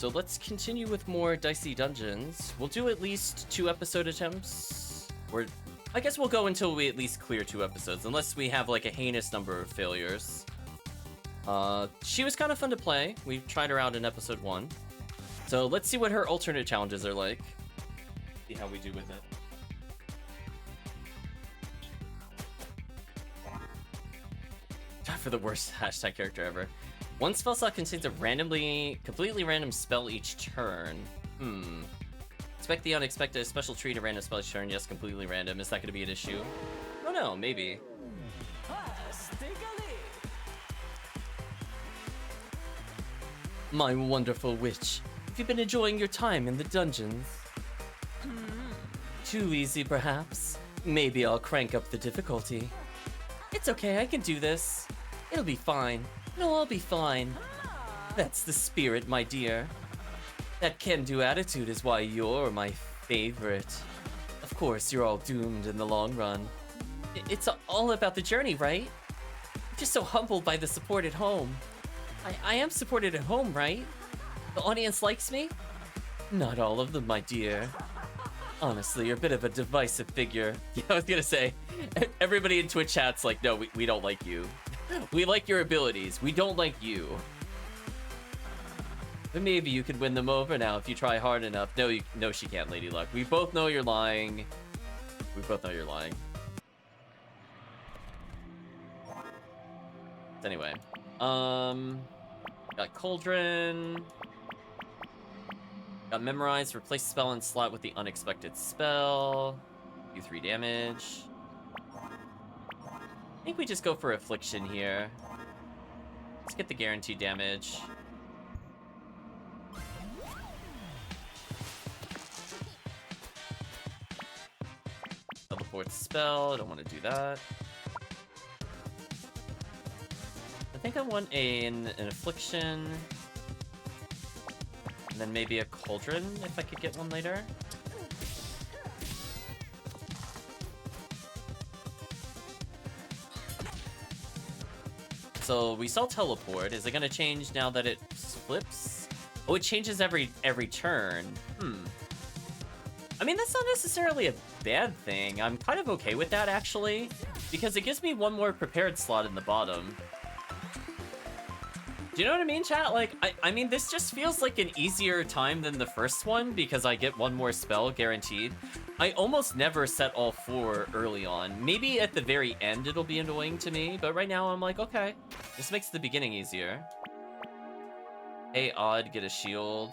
So let's continue with more Dicey Dungeons. We'll do at least 2 episode attempts. Or I guess we'll go until we at least clear 2 episodes, unless we have like a heinous number of failures. She was kind of fun to play. We tried her out in episode 1. So let's see what her alternate challenges are like. See how we do with it. Time for the worst hashtag character ever. One spell slot contains a completely random spell each turn. Expect the unexpected, special treat, a random spell each turn. Yes, completely random. Is that going to be an issue? I don't know, maybe. My wonderful witch, have you been enjoying your time in the dungeons? Too easy, perhaps? Maybe I'll crank up the difficulty. It's okay, I can do this. It'll be fine. It'll all be fine. That's the spirit, my dear. That can-do attitude is why you're my favorite. Of course, you're all doomed in the long run. It's all about the journey, right? I'm just so humbled by the support at home. I am supported at home, right? The audience likes me? Not all of them, my dear. Honestly, you're a bit of a divisive figure. Yeah, I was gonna say, everybody in Twitch chat's like, no, we don't like you. We like your abilities. We don't like you. But maybe you could win them over now if you try hard enough. No, she can't, Lady Luck. We both know you're lying. We both know you're lying. Anyway, got Cauldron. Got Memorize. Replace spell and slot with the unexpected spell. Do 3 damage. I think we just go for Affliction here. Let's get the guaranteed damage. Teleport spell. I don't want to do that. I think I want an Affliction. And then maybe a Cauldron if I could get one later. So we saw Teleport. Is it gonna change now that it flips? Oh, it changes every turn. I mean, that's not necessarily a bad thing. I'm kind of okay with that, actually, because it gives me one more prepared slot in the bottom. Do you know what I mean, chat? Like, I mean, this just feels like an easier time than the first one because I get one more spell guaranteed. I almost never set all 4 early on. Maybe at the very end it'll be annoying to me, but right now I'm like, okay, this makes the beginning easier. Hey, Odd, get a shield.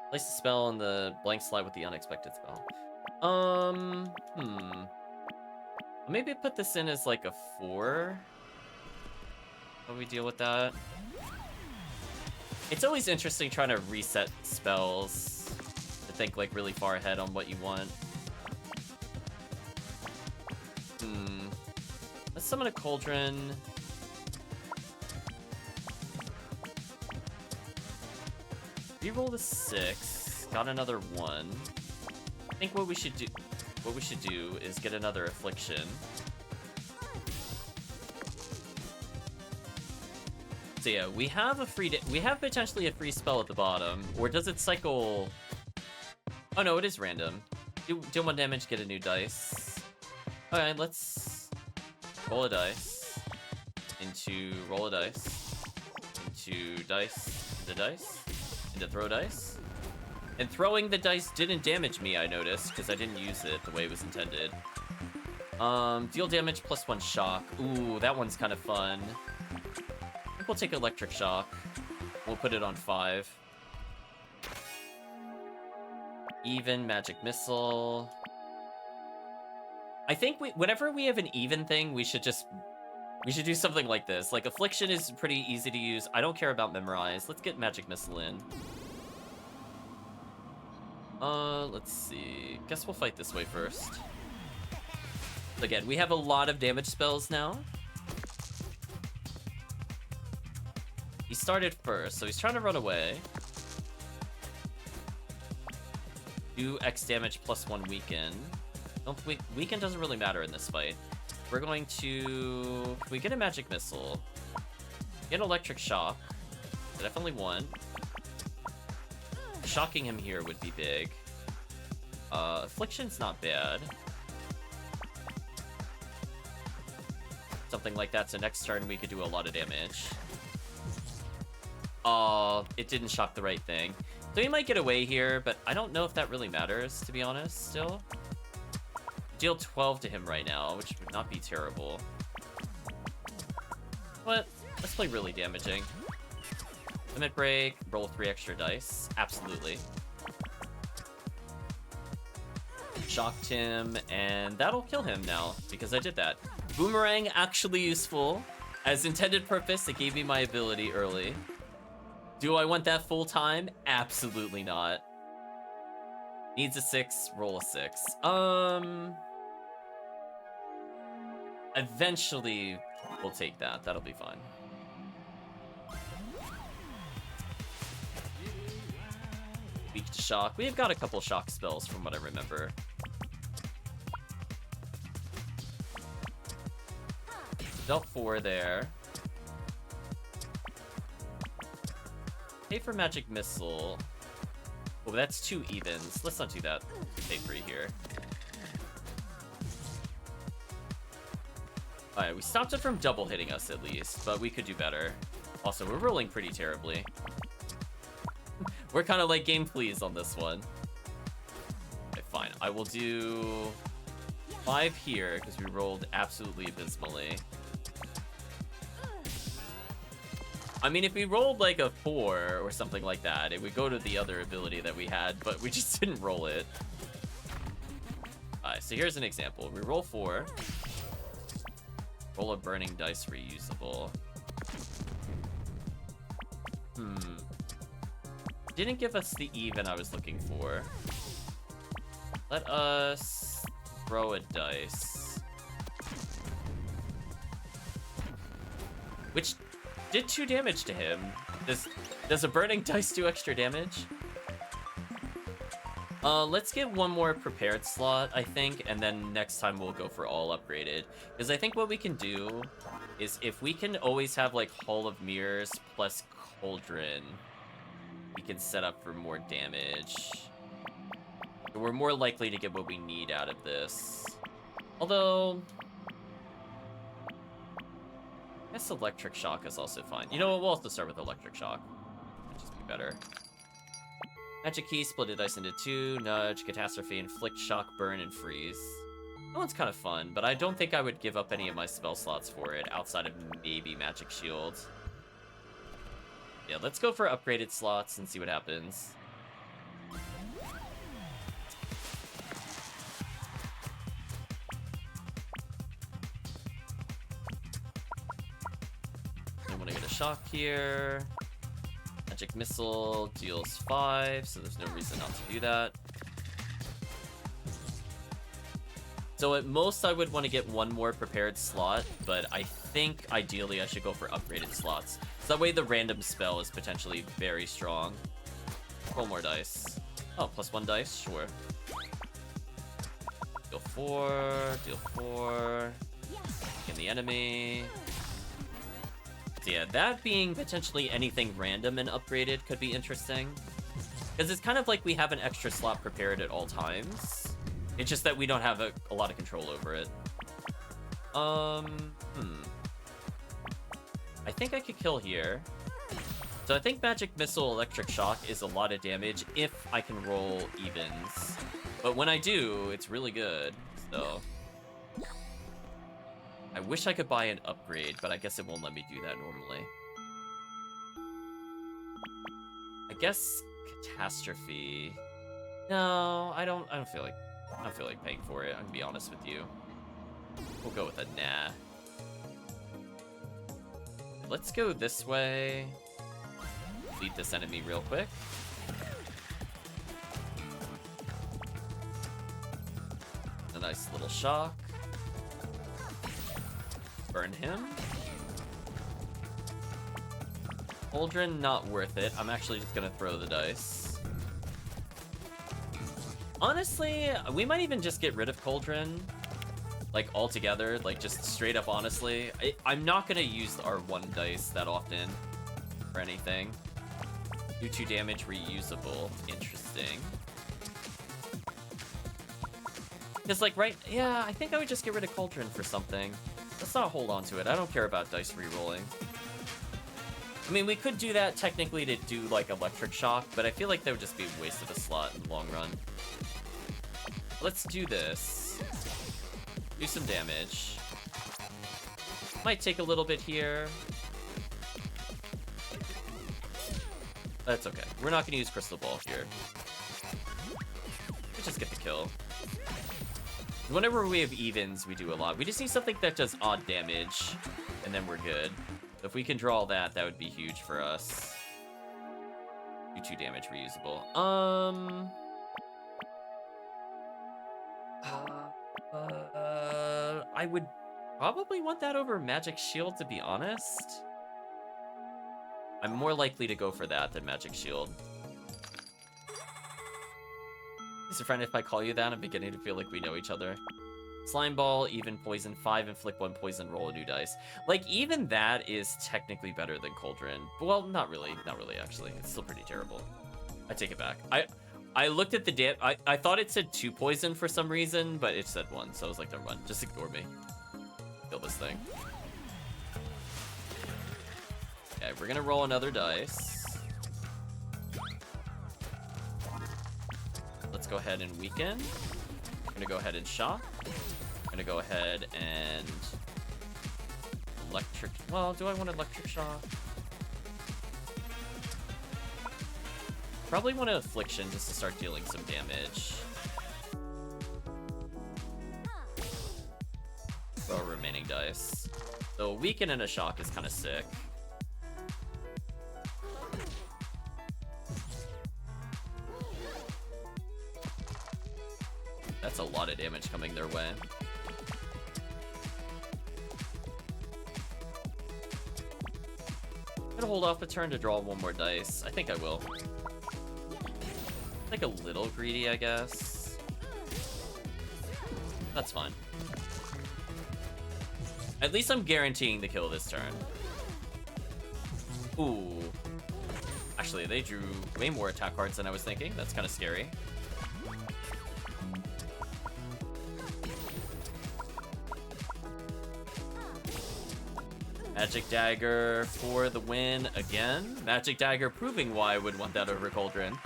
Place the spell in the blank slot with the unexpected spell. Maybe put this in as like a 4. How do we deal with that? It's always interesting trying to reset spells to think like really far ahead on what you want. Let's summon a Cauldron. Reroll the 6. Got another 1. I think what we should do is get another Affliction. So yeah, we have potentially a free spell at the bottom. Or does it cycle? Oh no, it is random. Do 1 damage, get a new dice. Alright, let's roll a dice. Roll a dice. Into dice. Into dice. Into throw dice. And throwing the dice didn't damage me, I noticed, because I didn't use it the way it was intended. Deal damage plus 1 shock. Ooh, that one's kind of fun. We'll take Electric Shock. We'll put it on 5. Even Magic Missile. I think whenever we have an even thing, we should do something like this. Like Affliction is pretty easy to use. I don't care about Memorize. Let's get Magic Missile in. Let's see. Guess we'll fight this way first. Again, we have a lot of damage spells now. He started first, so he's trying to run away. Do X damage plus 1 weaken. Weaken doesn't really matter in this fight. We're going to... We get a Magic Missile. Get Electric Shock. Definitely one. Shocking him here would be big. Affliction's not bad. Something like that, so next turn we could do a lot of damage. It didn't shock the right thing. So he might get away here, but I don't know if that really matters, to be honest, still. Deal 12 to him right now, which would not be terrible. But let's play really damaging. Limit break, roll 3 extra dice. Absolutely. Shocked him, and that'll kill him now, because I did that. Boomerang actually useful. As intended purpose, it gave me my ability early. Do I want that full time? Absolutely not. Needs a 6, roll a 6. Eventually, we'll take that. That'll be fine. Weak to shock. We've got a couple shock spells from what I remember. Dealt 4 there. Pay for magic missile. Oh, that's 2 evens. Let's not do that. Pay 3 here. Alright, we stopped it from double hitting us at least, but we could do better. Also, we're rolling pretty terribly. We're kind of like game please on this one. Okay, fine. I will do 5 here because we rolled absolutely abysmally. I mean, if we rolled like a 4 or something like that, it would go to the other ability that we had, but we just didn't roll it. Alright, so here's an example. We roll 4. Roll a burning dice reusable. Didn't give us the even I was looking for. Let us throw a dice. Which did 2 damage to him. Does a burning dice do extra damage? Let's get one more prepared slot, I think, and then next time we'll go for all upgraded. Because I think what we can do is if we can always have, like, Hall of Mirrors plus Cauldron, we can set up for more damage. We're more likely to get what we need out of this. Although, I guess Electric Shock is also fine. You know what, we'll also start with Electric Shock. Might just be better. Magic Key, split a dice into 2, Nudge, Catastrophe, Inflict, Shock, Burn, and Freeze. That one's kind of fun, but I don't think I would give up any of my spell slots for it, outside of maybe Magic Shield. Yeah, let's go for upgraded slots and see what happens. I want to get a shock here. Magic Missile deals 5, so there's no reason not to do that. So at most I would want to get one more prepared slot, but I think ideally I should go for upgraded slots. So that way the random spell is potentially very strong. Roll more dice. Oh, +1 dice? Sure. Deal 4, deal 4. In the enemy. So yeah, that being potentially anything random and upgraded could be interesting. Because it's kind of like we have an extra slot prepared at all times. It's just that we don't have a lot of control over it. I think I could kill here. So I think Magic Missile Electric Shock is a lot of damage if I can roll evens. But when I do, it's really good, so... I wish I could buy an upgrade, but I guess it won't let me do that normally. I guess Catastrophe. No, I don't feel like paying for it, I'm gonna be honest with you. We'll go with a nah. Let's go this way. Beat this enemy real quick. A nice little shock. Burn him. Cauldron, not worth it. I'm actually just gonna throw the dice. Honestly, we might even just get rid of Cauldron. Like, altogether. Like, just straight up honestly. I'm not gonna use our 1 dice that often. Or anything. Do 2 damage, reusable. Interesting. Because, like, right... Yeah, I think I would just get rid of Cauldron for something. Let's not hold on to it. I don't care about dice re-rolling. I mean, we could do that technically to do, like, Electric Shock, but I feel like that would just be a waste of a slot in the long run. Let's do this. Do some damage. Might take a little bit here. That's okay. We're not going to use Crystal Ball here. We just get the kill. Whenever we have evens, we do a lot. We just need something that does odd damage, and then we're good. If we can draw that, that would be huge for us. Do 2 damage, reusable. I would probably want that over Magic Shield, to be honest. I'm more likely to go for that than Magic Shield. Is a friend if I call you that? I'm beginning to feel like we know each other. Slime Ball, even poison, 5, inflict 1 poison, roll a new dice. Like, even that is technically better than Cauldron. Well, not really, actually. It's still pretty terrible. I take it back. I looked at the I thought it said 2 poison for some reason, but it said 1, so I was like, never mind. Just ignore me. Kill this thing. Okay, we're gonna roll another dice. Let's go ahead and weaken. I'm gonna go ahead and shock. I'm gonna go ahead and electric. Well, do I want electric shock? Probably want an affliction just to start dealing some damage. Throw remaining dice. So a weaken and a shock is kind of sick. That's a lot of damage coming their way. I'm gonna hold off a turn to draw 1 more dice. I think I will. Like a little greedy, I guess. That's fine. At least I'm guaranteeing the kill this turn. Ooh. Actually, they drew way more attack cards than I was thinking. That's kind of scary. Magic Dagger for the win again. Magic Dagger proving why I would want that over Cauldron.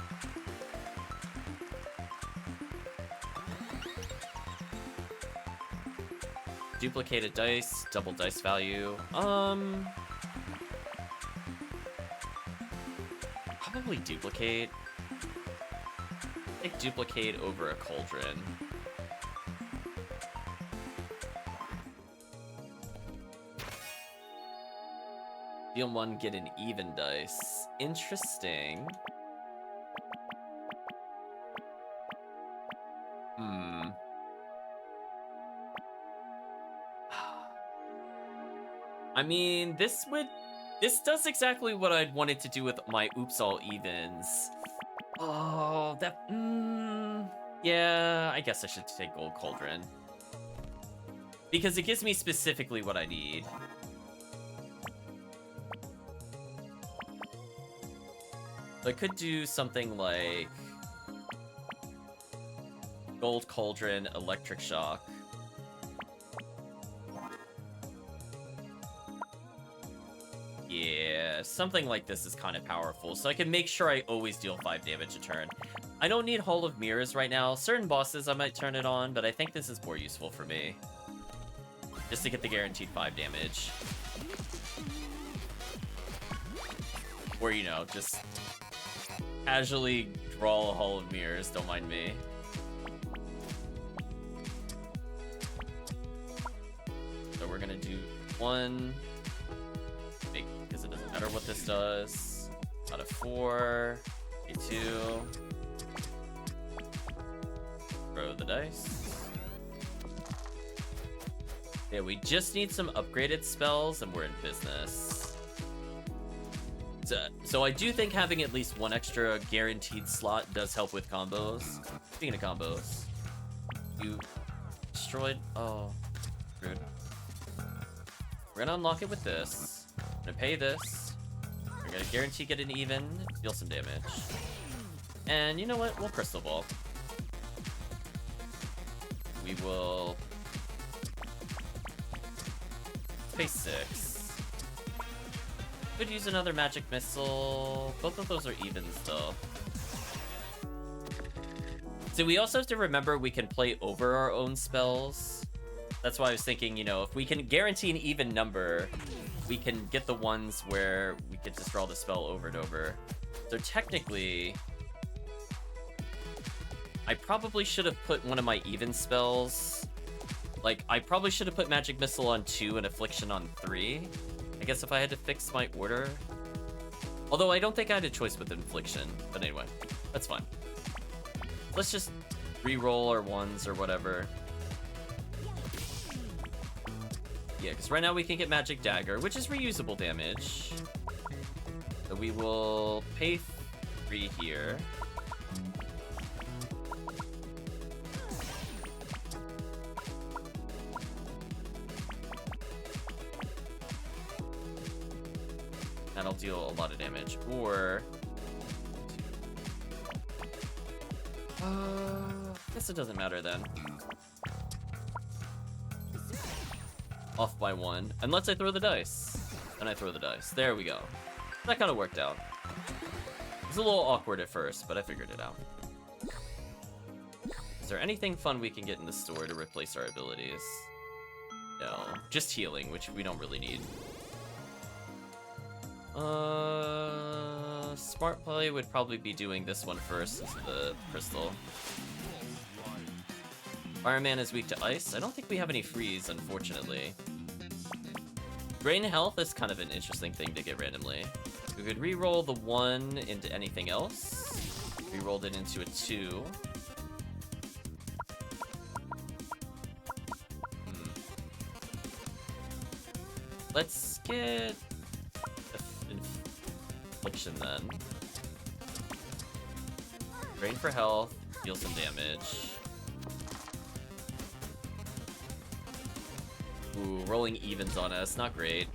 Duplicated dice, double dice value. Probably duplicate. I think duplicate over a Cauldron. Deal 1, get an even dice. Interesting. I mean, this does exactly what I'd wanted to do with my oops all evens. Oh, that, yeah, I guess I should take Gold Cauldron. Because it gives me specifically what I need. So I could do something like Gold Cauldron, Electric Shock. Yeah, something like this is kind of powerful, so I can make sure I always deal 5 damage a turn. I don't need Hall of Mirrors right now. Certain bosses I might turn it on, but I think this is more useful for me. Just to get the guaranteed 5 damage. Or, you know, just casually draw a Hall of Mirrors, don't mind me. So we're gonna do 1... because it doesn't matter what this does. Out of 4, a 2. Throw the dice. Yeah, we just need some upgraded spells and we're in business. So I do think having at least 1 extra guaranteed slot does help with combos. Speaking of combos, you destroyed. Oh, rude. We're gonna unlock it with this. I'm gonna pay this. We're We're gonna guarantee get an even, deal some damage. And you know what? We'll Crystal Ball. We will pay 6. Could use another magic missile. Both of those are evens though. So we also have to remember we can play over our own spells. That's why I was thinking, you know, if we can guarantee an even number, we can get the ones where we could just draw the spell over and over. So technically, I probably should have put one of my even spells. Like, I probably should have put Magic Missile on 2 and Affliction on 3. I guess if I had to fix my order. Although I don't think I had a choice with Infliction. But anyway, that's fine. Let's just re-roll our ones or whatever. Yeah, because right now we can get Magic Dagger, which is reusable damage. So we will pay 3 here. That'll deal a lot of damage. Or... I guess it doesn't matter then. Off by 1. Unless I throw the dice. Then I throw the dice. There we go. That kind of worked out. It was a little awkward at first, but I figured it out. Is there anything fun we can get in the store to replace our abilities? No. Just healing, which we don't really need. Smart play would probably be doing this one first, is the crystal. Fireman is weak to ice. I don't think we have any freeze, unfortunately. Drain health is kind of an interesting thing to get randomly. We could re-roll the 1 into anything else. Re-rolled it into a 2. Let's get... Infliction then. Drain for health, deal some damage. Ooh, rolling evens on us, not great.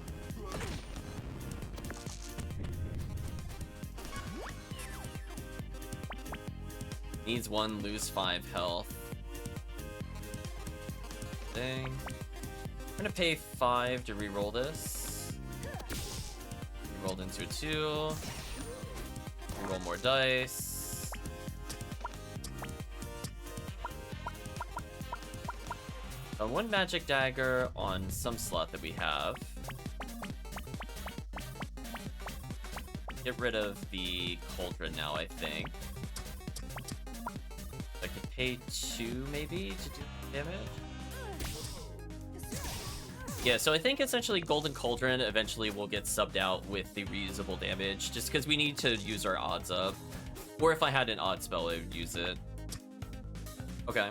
Needs 1, lose 5 health. Dang. I'm gonna pay 5 to re-roll this. Rolled into a 2. Roll more dice. One magic dagger on some slot that we have. Get rid of the cauldron now, I think. I could pay 2 maybe to do damage. Yeah, so I think essentially Golden Cauldron eventually will get subbed out with the reusable damage, just because we need to use our odds up. Or if I had an odd spell, I would use it. Okay.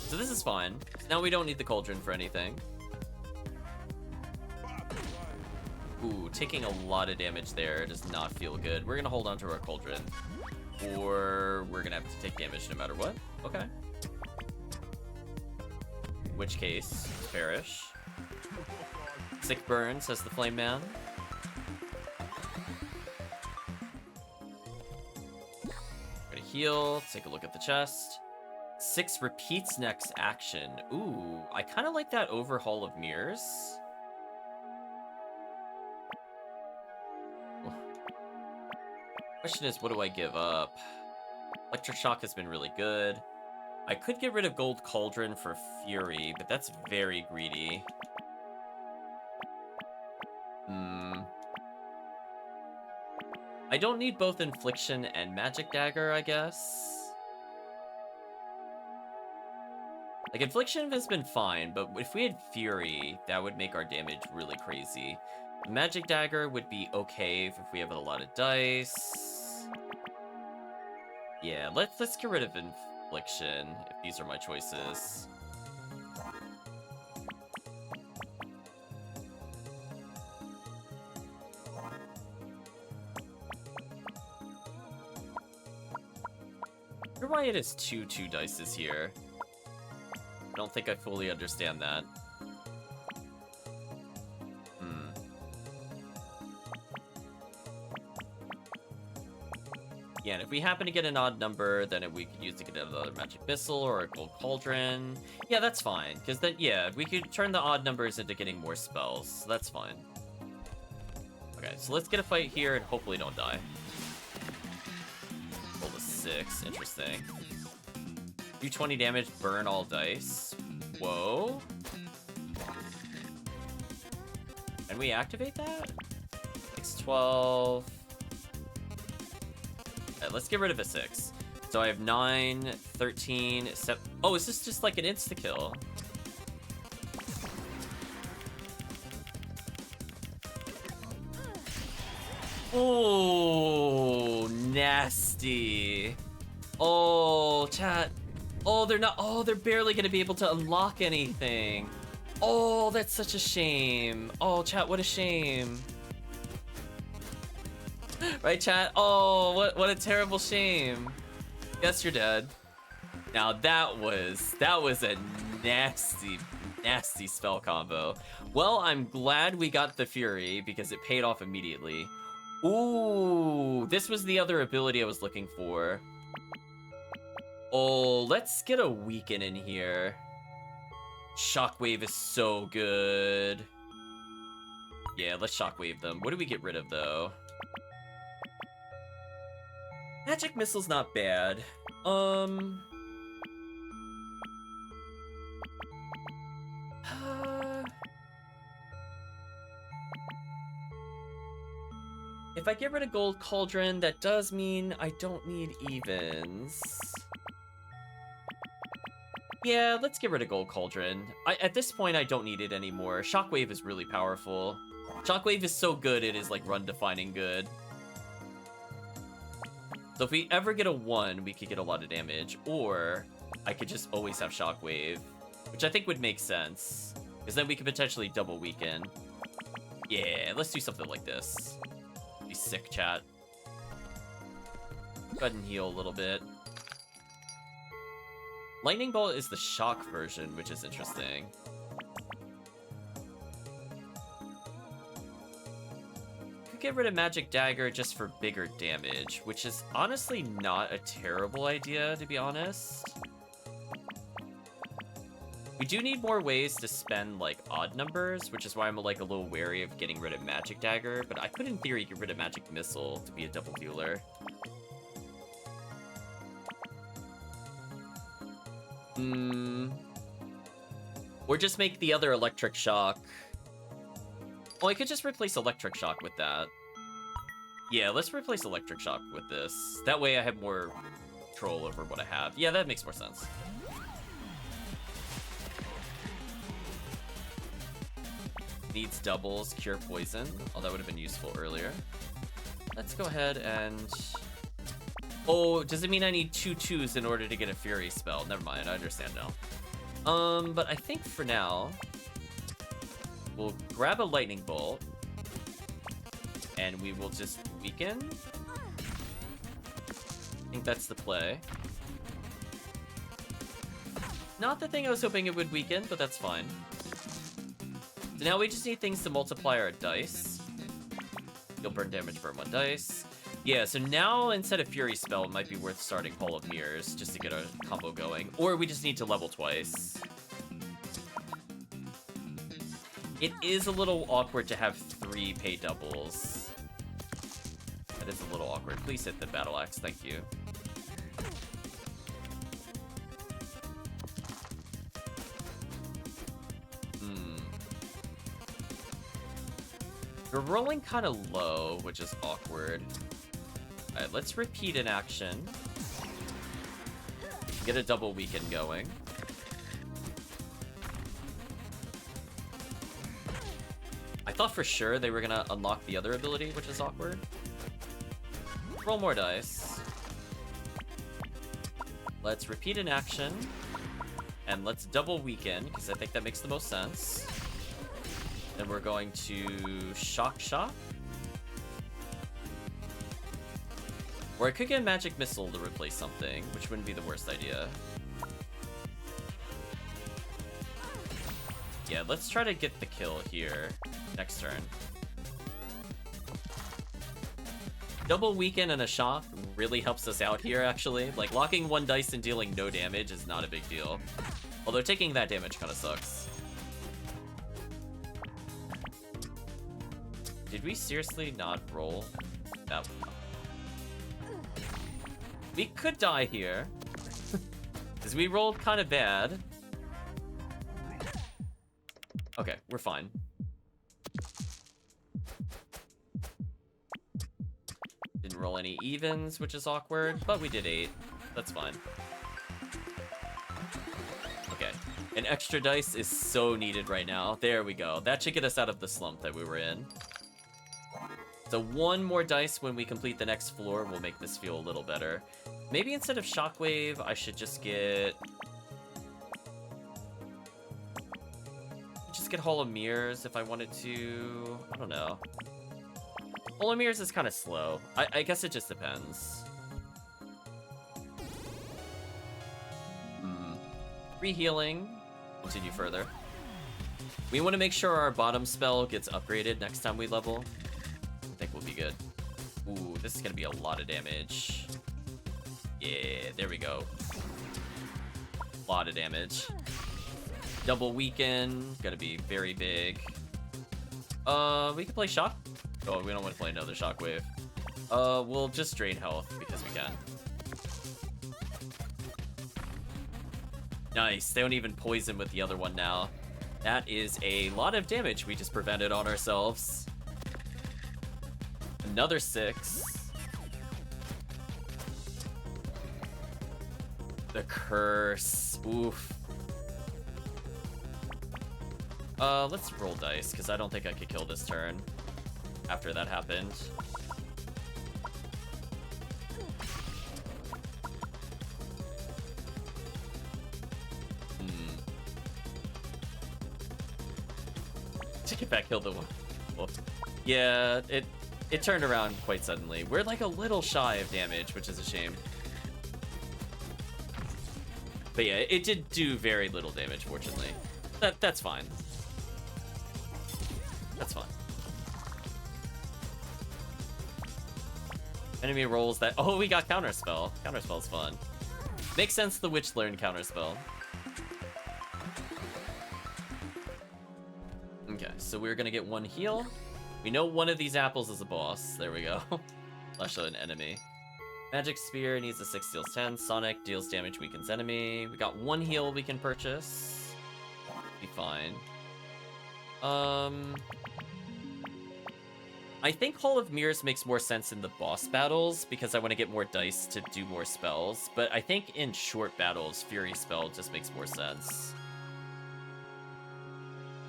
So this is fine. Now we don't need the Cauldron for anything. Ooh, taking a lot of damage there does not feel good. We're gonna hold on to our Cauldron. Or we're gonna have to take damage no matter what. Okay. In which case, perish. Sick burn, says the Flame Man. We're gonna heal, take a look at the chest. 6 repeats next action. Ooh, I kind of like that overhaul of mirrors. Question is, what do I give up? Electric Shock has been really good. I could get rid of Gold Cauldron for Fury, but that's very greedy. I don't need both Infliction and Magic Dagger, I guess. Like, Infliction has been fine, but if we had Fury, that would make our damage really crazy. Magic Dagger would be okay if we have a lot of dice. Yeah, let's get rid of Infliction, if these are my choices. I wonder why it is 2 dices here. I don't think I fully understand that. Yeah, and if we happen to get an odd number, then we could use to get another magic missile or a gold cauldron. Yeah, that's fine, because then, yeah, we could turn the odd numbers into getting more spells, so that's fine. Okay, so let's get a fight here and hopefully don't die. Roll a 6, interesting. Do 20 damage, burn all dice. Whoa. Can we activate that? 6, 12. Okay, let's get rid of a 6. So I have 9, 13, 7. Oh, is this just like an insta-kill? Oh, nasty. Oh, chat. Oh, they're not. Oh, they're barely going to be able to unlock anything. Oh, that's such a shame. Oh, chat, what a shame. Right, chat? Oh, what a terrible shame. Yes, you're dead. Now that was a nasty, nasty spell combo. Well, I'm glad we got the Fury because it paid off immediately. Ooh, this was the other ability I was looking for. Oh, let's get a Weaken in here. Shockwave is so good. Yeah, let's Shockwave them. What do we get rid of, though? Magic Missile's not bad. If I get rid of Gold Cauldron, that does mean I don't need evens. Yeah, let's get rid of Gold Cauldron. At this point, I don't need it anymore. Shockwave is really powerful. Shockwave is so good, it is like run-defining good. So if we ever get a 1, we could get a lot of damage. Or I could just always have Shockwave, which I think would make sense. Because then we could potentially double Weaken. Yeah, let's do something like this. Be sick, chat. Go ahead and heal a little bit. Lightning Bolt is the shock version, which is interesting. Could get rid of Magic Dagger just for bigger damage, which is honestly not a terrible idea, to be honest. We do need more ways to spend, like, odd numbers, which is why I'm, like, a little wary of getting rid of Magic Dagger, but I could, in theory, get rid of Magic Missile to be a double dealer. Or just make the other Electric Shock. Oh, I could just replace Electric Shock with that. Yeah, let's replace Electric Shock with this. That way I have more control over what I have. Yeah, that makes more sense. Needs doubles, cure poison. Oh, that would have been useful earlier. Let's go ahead and... Oh, does it mean I need 2 2s in order to get a Fury spell? Never mind, I understand now. But I think for now, we'll grab a Lightning Bolt, and we will just Weaken. I think that's the play. Not the thing I was hoping it would weaken, but that's fine. So now we just need things to multiply our dice. You'll burn damage, burn 1 dice. Yeah, so now instead of Fury spell, it might be worth starting Hall of Mirrors just to get a combo going. Or we just need to level twice. It is a little awkward to have 3 pay doubles. That is a little awkward. Please hit the Battle Axe, thank you. We're rolling kind of low, which is awkward. Alright, let's repeat an action. Get a double Weaken going. I thought for sure they were gonna unlock the other ability, which is awkward. Roll more dice. Let's repeat an action. And let's double Weaken, because I think that makes the most sense. Then we're going to Shock. Or I could get a Magic Missile to replace something, which wouldn't be the worst idea. Yeah, let's try to get the kill here next turn. Double Weaken and a Shock really helps us out here, actually. Like, locking one dice and dealing no damage is not a big deal. Although taking that damage kind of sucks. Did we seriously not roll that one? We could die here. Because we rolled kind of bad. Okay, we're fine. Didn't roll any evens, which is awkward, but we did 8. That's fine. Okay, an extra dice is so needed right now. There we go. That should get us out of the slump that we were in. So one more dice when we complete the next floor will make this feel a little better. Maybe instead of Shockwave, I should just get Hall of Mirrors if I wanted to. I don't know. Hall of Mirrors is kind of slow. I guess it just depends. Rehealing. Continue further. We want to make sure our bottom spell gets upgraded next time we level. I think we'll be good. Ooh, this is going to be a lot of damage. Yeah, there we go. A lot of damage. Double weaken, gonna be very big. We can play shock. Oh, we don't want to play another shockwave. We'll just drain health because we can. Nice, they don't even poison with the other one now. That is a lot of damage we just prevented on ourselves. Another 6. The curse, oof. Let's roll dice, because I don't think I could kill this turn after that happened. Take it back, kill the one. Well, yeah, it turned around quite suddenly. We're like a little shy of damage, which is a shame. But yeah, it did do very little damage, fortunately. That's fine. That's fine. Enemy rolls that... Oh, we got Counterspell. Counterspell's fun. Makes sense the witch learned Counterspell. Okay, so we're gonna get one heal. We know one of these apples is a boss. There we go. Flash out an enemy. Magic Spear needs a 6, deals 10. Sonic deals damage, weakens enemy. We got one heal we can purchase. Be fine. I think Hall of Mirrors makes more sense in the boss battles because I want to get more dice to do more spells, but I think in short battles, Fury Spell just makes more sense.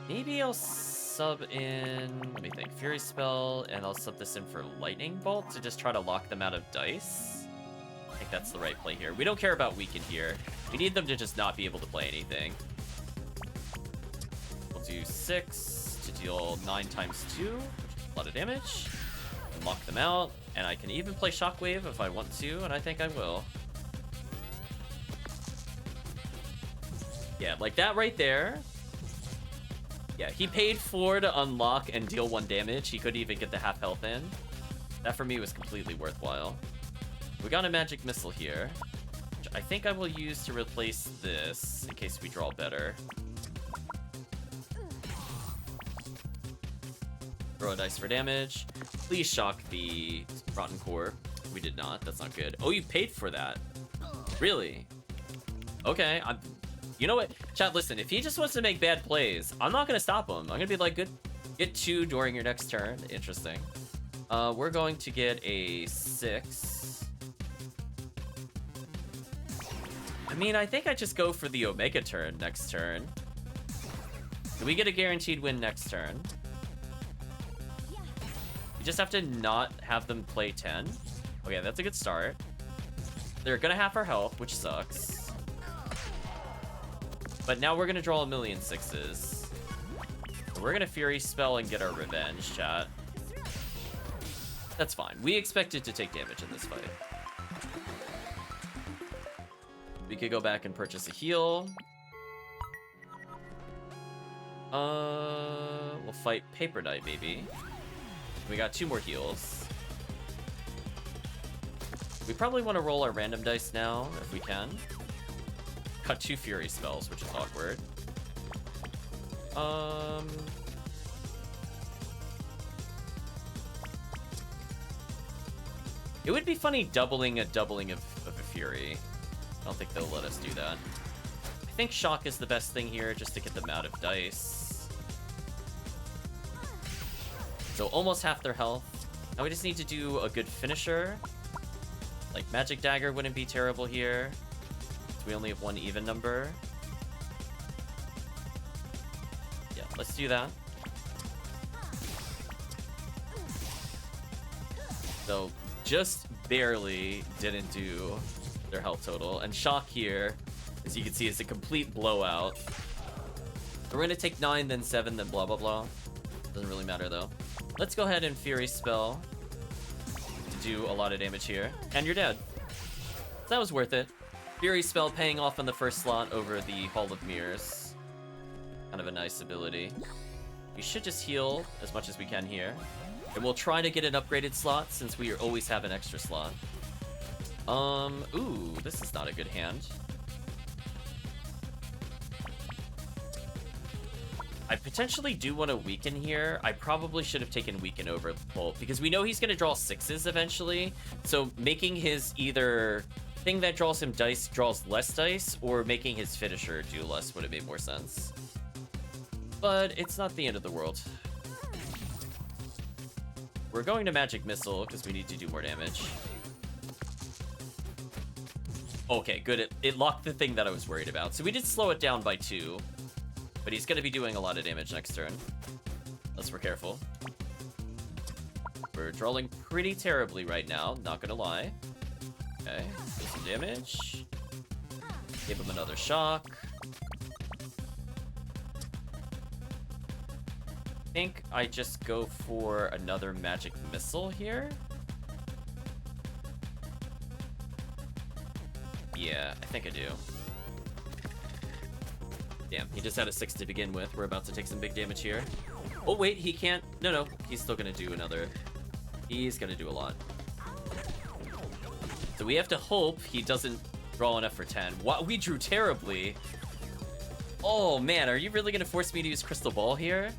Maybe I'll sub in, let me think, Fury Spell, and I'll sub this in for Lightning Bolt to just try to lock them out of dice. I think that's the right play here. We don't care about Weaken here. We need them to just not be able to play anything. We'll do 6 to deal 9 times 2. A lot of damage, and lock them out, and I can even play Shockwave if I want to, and I think I will. Yeah, like that right there. Yeah, he paid 4 to unlock and deal 1 damage. He couldn't even get the half health in. That for me was completely worthwhile. We got a magic missile here, which I think I will use to replace this in case we draw better. Throw a dice for damage. Please shock the Rotten Core. We did not. That's not good. Oh, you paid for that. Really? Okay. You know what? Chat, listen. If he just wants to make bad plays, I'm not going to stop him. I'm going to be like, good. Get 2 during your next turn. Interesting. We're going to get a 6. I mean, I think I just go for the Omega turn next turn. Do we get a guaranteed win next turn? Just have to not have them play 10. Okay, that's a good start. They're gonna half our health, which sucks. But now we're gonna draw a million 6s. So we're gonna Fury Spell and get our revenge, chat. That's fine. We expected to take damage in this fight. We could go back and purchase a heal. We'll fight Paper Knight, maybe. We got 2 more heals. We probably want to roll our random dice now, if we can. Cut 2 Fury spells, which is awkward. It would be funny doubling a of a Fury. I don't think they'll let us do that. I think Shock is the best thing here, just to get them out of dice. So almost half their health. Now we just need to do a good finisher. Like Magic Dagger wouldn't be terrible here. So we only have one even number. Yeah, let's do that. So just barely didn't do their health total. And Shock here, as you can see, is a complete blowout. We're going to take 9, then 7, then blah, blah, blah. Doesn't really matter, though. Let's go ahead and Fury Spell to do a lot of damage here. And you're dead. That was worth it. Fury Spell paying off on the first slot over the Hall of Mirrors. Kind of a nice ability. We should just heal as much as we can here. And we'll try to get an upgraded slot since we always have an extra slot. Ooh, this is not a good hand. I potentially do want to weaken here. I probably should have taken weaken over Bolt because we know he's going to draw 6s eventually. So making his either thing that draws him dice draws less dice, or making his finisher do less would have made more sense. But it's not the end of the world. We're going to Magic Missile because we need to do more damage. Okay, good. It locked the thing that I was worried about. So we did slow it down by 2. But he's going to be doing a lot of damage next turn. Unless we're careful. We're drawing pretty terribly right now, not going to lie. Okay, do some damage. Give him another shock. I think I just go for another Magic Missile here. Yeah, I think I do. Damn, he just had a 6 to begin with. We're about to take some big damage here. Oh, wait, he can't. No, he's still going to do another. He's going to do a lot. So we have to hope he doesn't draw enough for 10. Wow, we drew terribly. Oh, man, are you really going to force me to use Crystal Ball here?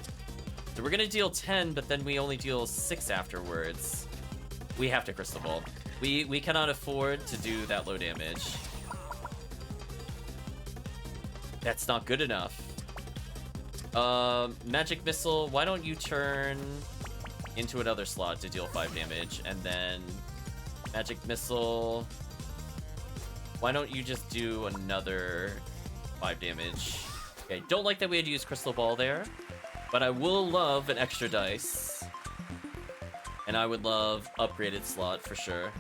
So we're going to deal 10, but then we only deal 6 afterwards. We have to Crystal Ball. We cannot afford to do that low damage. That's not good enough. Magic Missile, why don't you turn into another slot to deal 5 damage, and then Magic Missile, why don't you just do another 5 damage? Okay, don't like that we had to use Crystal Ball there, but I will love an extra dice. And I would love upgraded slot for sure.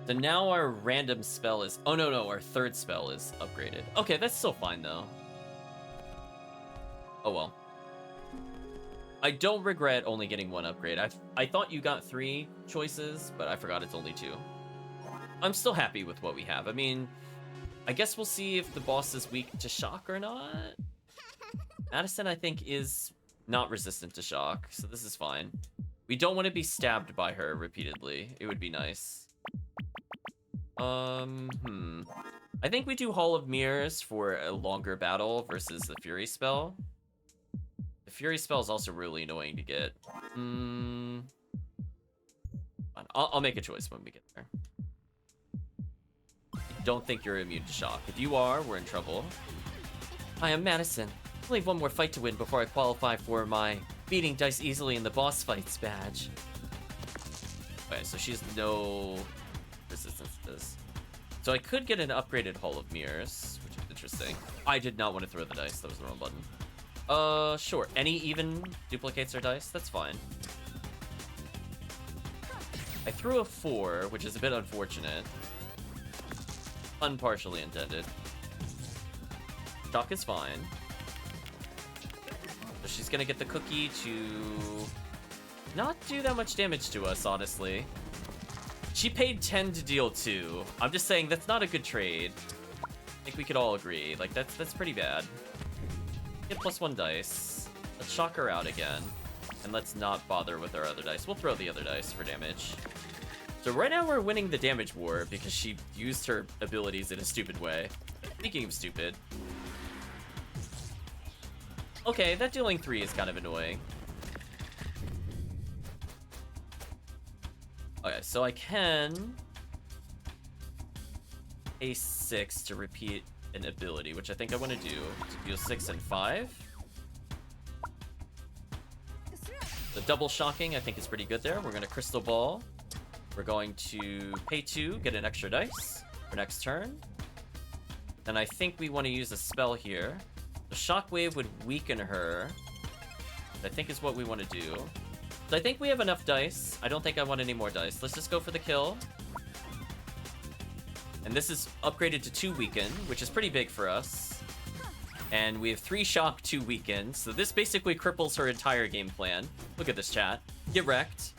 So now our random spell is... Oh, no, our third spell is upgraded. Okay, that's still fine, though. Oh, well. I don't regret only getting 1 upgrade. I thought you got 3 choices, but I forgot it's only 2. I'm still happy with what we have. I mean, I guess we'll see if the boss is weak to shock or not. Madison, I think, is not resistant to shock, so this is fine. We don't want to be stabbed by her repeatedly. It would be nice. I think we do Hall of Mirrors for a longer battle versus the Fury spell. The Fury spell is also really annoying to get. I'll make a choice when we get there. I don't think you're immune to shock. If you are, we're in trouble. Hi, I'm Madison. I only have 1 more fight to win before I qualify for my beating dice easily in the boss fights badge. Okay, so she has no resistance to this. So I could get an upgraded Hall of Mirrors, which is interesting. I did not want to throw the dice. That was the wrong button. Sure. Any even duplicates our dice? That's fine. I threw a 4, which is a bit unfortunate. Unpartially intended. Shock is fine. So she's gonna get the cookie to not do that much damage to us, honestly. She paid 10 to deal 2. I'm just saying that's not a good trade. I think we could all agree. Like, that's pretty bad. Get +1 dice. Let's shock her out again. And let's not bother with our other dice. We'll throw the other dice for damage. So right now we're winning the damage war because she used her abilities in a stupid way. Speaking of stupid. Okay, that dealing 3 is kind of annoying. Okay, so I can pay 6 to repeat an ability, which I think I want to do. To deal 6 and 5. The double shocking I think is pretty good there. We're going to crystal ball. We're going to pay 2, get an extra dice for next turn. And I think we want to use a spell here. The shockwave would weaken her. I think is what we want to do. So I think we have enough dice. I don't think I want any more dice. Let's just go for the kill. And this is upgraded to 2 weaken, which is pretty big for us. And we have 3 shock, 2 weaken. So this basically cripples her entire game plan. Look at this, chat. Get wrecked.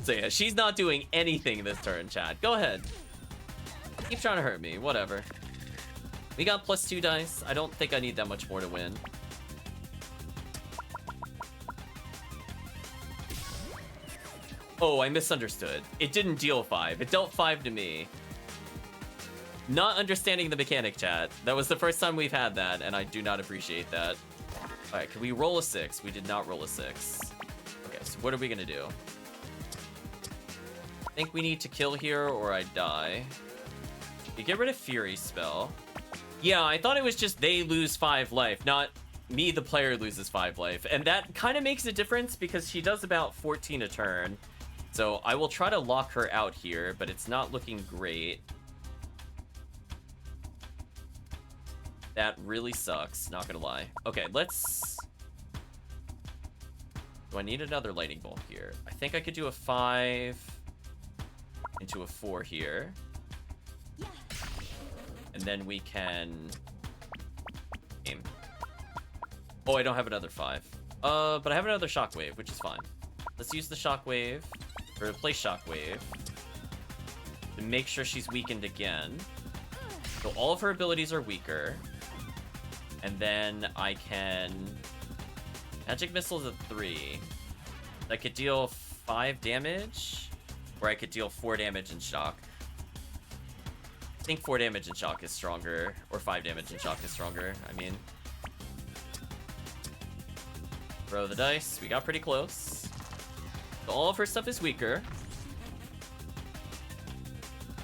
So yeah, she's not doing anything this turn, chat. Go ahead. Keep trying to hurt me. Whatever. We got plus 2 dice. I don't think I need that much more to win. Oh, I misunderstood. It didn't deal 5. It dealt 5 to me. Not understanding the mechanic, chat. That was the first time we've had that, and I do not appreciate that. Alright, can we roll a 6? We did not roll a 6. Okay, so what are we gonna do? I think we need to kill here, or I die. You get rid of Fury spell. Yeah, I thought it was just they lose 5 life, not me, the player, loses 5 life. And that kind of makes a difference because she does about 14 a turn. So I will try to lock her out here, but it's not looking great. That really sucks, not gonna lie. Okay, let's... Do I need another lightning bolt here? I think I could do a 5 into a 4 here. And then we can aim. Oh, I don't have another 5. But I have another shockwave, which is fine. Let's use the shockwave, or play shockwave, to make sure she's weakened again. So all of her abilities are weaker. And then I can... Magic Missile's a 3. I could deal 5 damage, or I could deal 4 damage and shock. I think 4 damage and shock is stronger, or 5 damage and shock is stronger, I mean. Throw the dice, we got pretty close. So all of her stuff is weaker.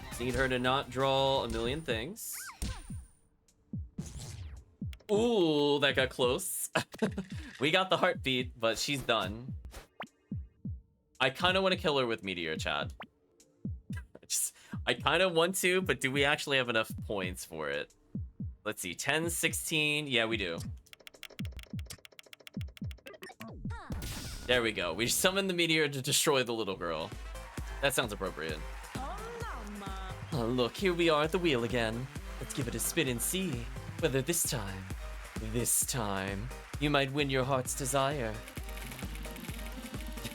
Just need her to not draw a million things. Ooh, that got close. We got the heartbeat, but she's done. I kind of want to kill her with Meteor, Chad. I kind of want to, but do we actually have enough points for it? Let's see, 10, 16. Yeah, we do. There we go. We summoned the meteor to destroy the little girl. That sounds appropriate. Oh, look, here we are at the wheel again. Let's give it a spin and see whether this time, you might win your heart's desire.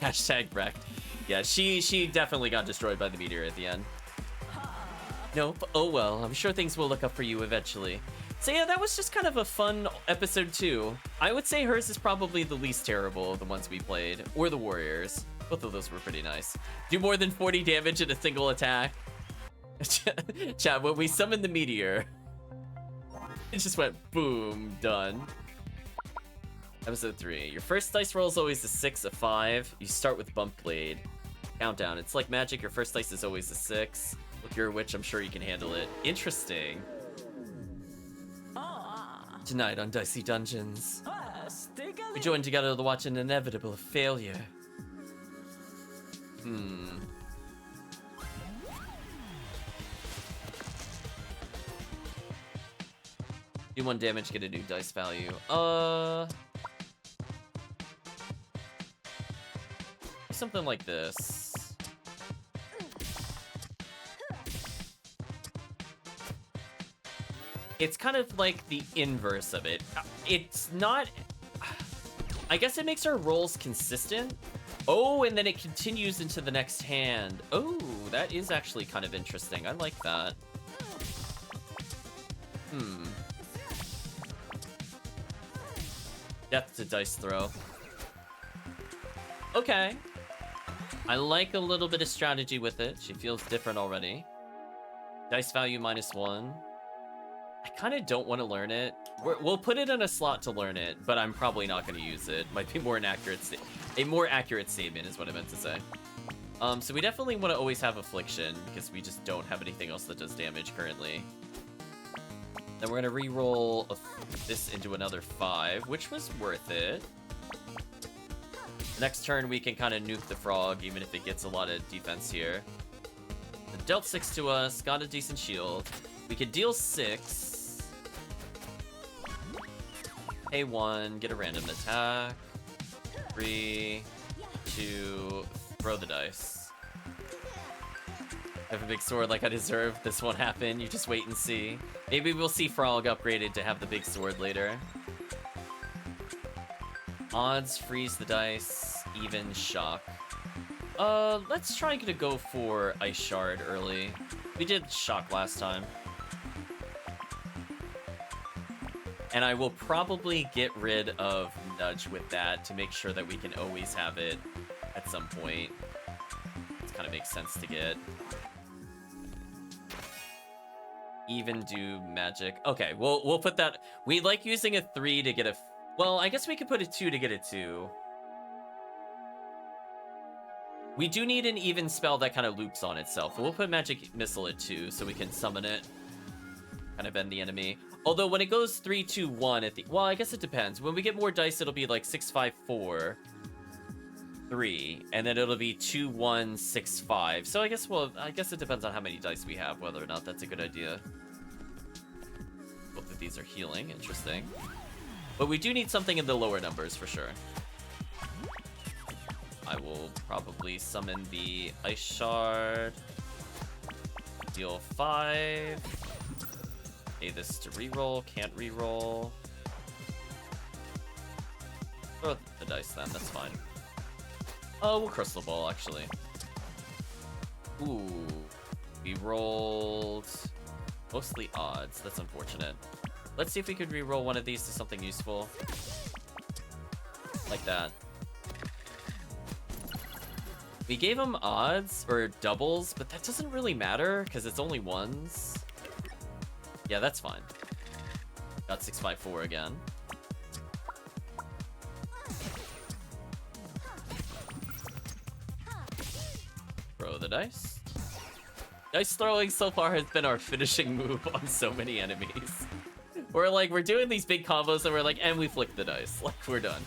Hashtag wrecked. Yeah, she definitely got destroyed by the meteor at the end. Nope. Oh well, I'm sure things will look up for you eventually. So yeah, that was just kind of a fun episode 2. I would say hers is probably the least terrible of the ones we played, or the warriors. Both of those were pretty nice. Do more than 40 damage in a single attack. Chat, when we summoned the meteor, it just went boom, done. Episode 3. Your first dice roll is always a 6, a 5. You start with Bump Blade. Countdown. It's like magic. Your first dice is always a 6. If you're a witch, I'm sure you can handle it. Interesting. Tonight on Dicey Dungeons, we join together to watch an inevitable failure. Do 1 damage, get a new dice value. Something like this. It's kind of like the inverse of it. It's not... I guess it makes our rolls consistent. Oh, and then it continues into the next hand. Oh, that is actually kind of interesting. I like that. Death to dice throw. Okay. I like a little bit of strategy with it. She feels different already. Dice value -1. I kind of don't want to learn it. We'll put it in a slot to learn it, but I'm probably not going to use it. Might be more an accurate a more accurate statement is what I meant to say. So we definitely want to always have Affliction, because we just don't have anything else that does damage currently. Then we're going to re-roll this into another 5, which was worth it. Next turn, we can kind of nuke the frog, even if it gets a lot of defense here. It dealt 6 to us, got a decent shield. We could deal 6. Pay 1, get a random attack. 3, 2, throw the dice. I have a big sword like I deserve. This won't happen. You just wait and see. Maybe we'll see Frog upgraded to have the big sword later. Odds, freeze the dice, even, shock. Let's try to go for Ice Shard early. We did shock last time. And I will probably get rid of Nudge with that to make sure that we can always have it at some point. It kind of makes sense to get. Even do magic. Okay, we'll put that. We like using a 3 to get a. Well, I guess we could put a 2 to get a 2. We do need an even spell that kind of loops on itself. We'll put Magic Missile at 2 so we can summon it. Kind of end the enemy. Although when it goes 3, 2, 1 at the. Well, I guess it depends. When we get more dice, it'll be like 6, 5, 4, 3, and then it'll be 2, 1, 6, 5. So I guess it depends on how many dice we have, whether or not that's a good idea. Both of these are healing. Interesting. But we do need something in the lower numbers for sure. I will probably summon the Ice Shard. Deal 5. Pay this to reroll. Can't reroll. Throw the dice then. That's fine. Oh, we'll Crystal Ball actually. Ooh. We rolled mostly odds. That's unfortunate. Let's see if we could reroll one of these to something useful. Like that. We gave him odds, or doubles, but that doesn't really matter, because it's only ones. Yeah, that's fine. Got 6, 5, 4 again. Throw the dice. Dice throwing so far has been our finishing move on so many enemies. We're doing these big combos and we're like, and we flick the dice. Like, we're done.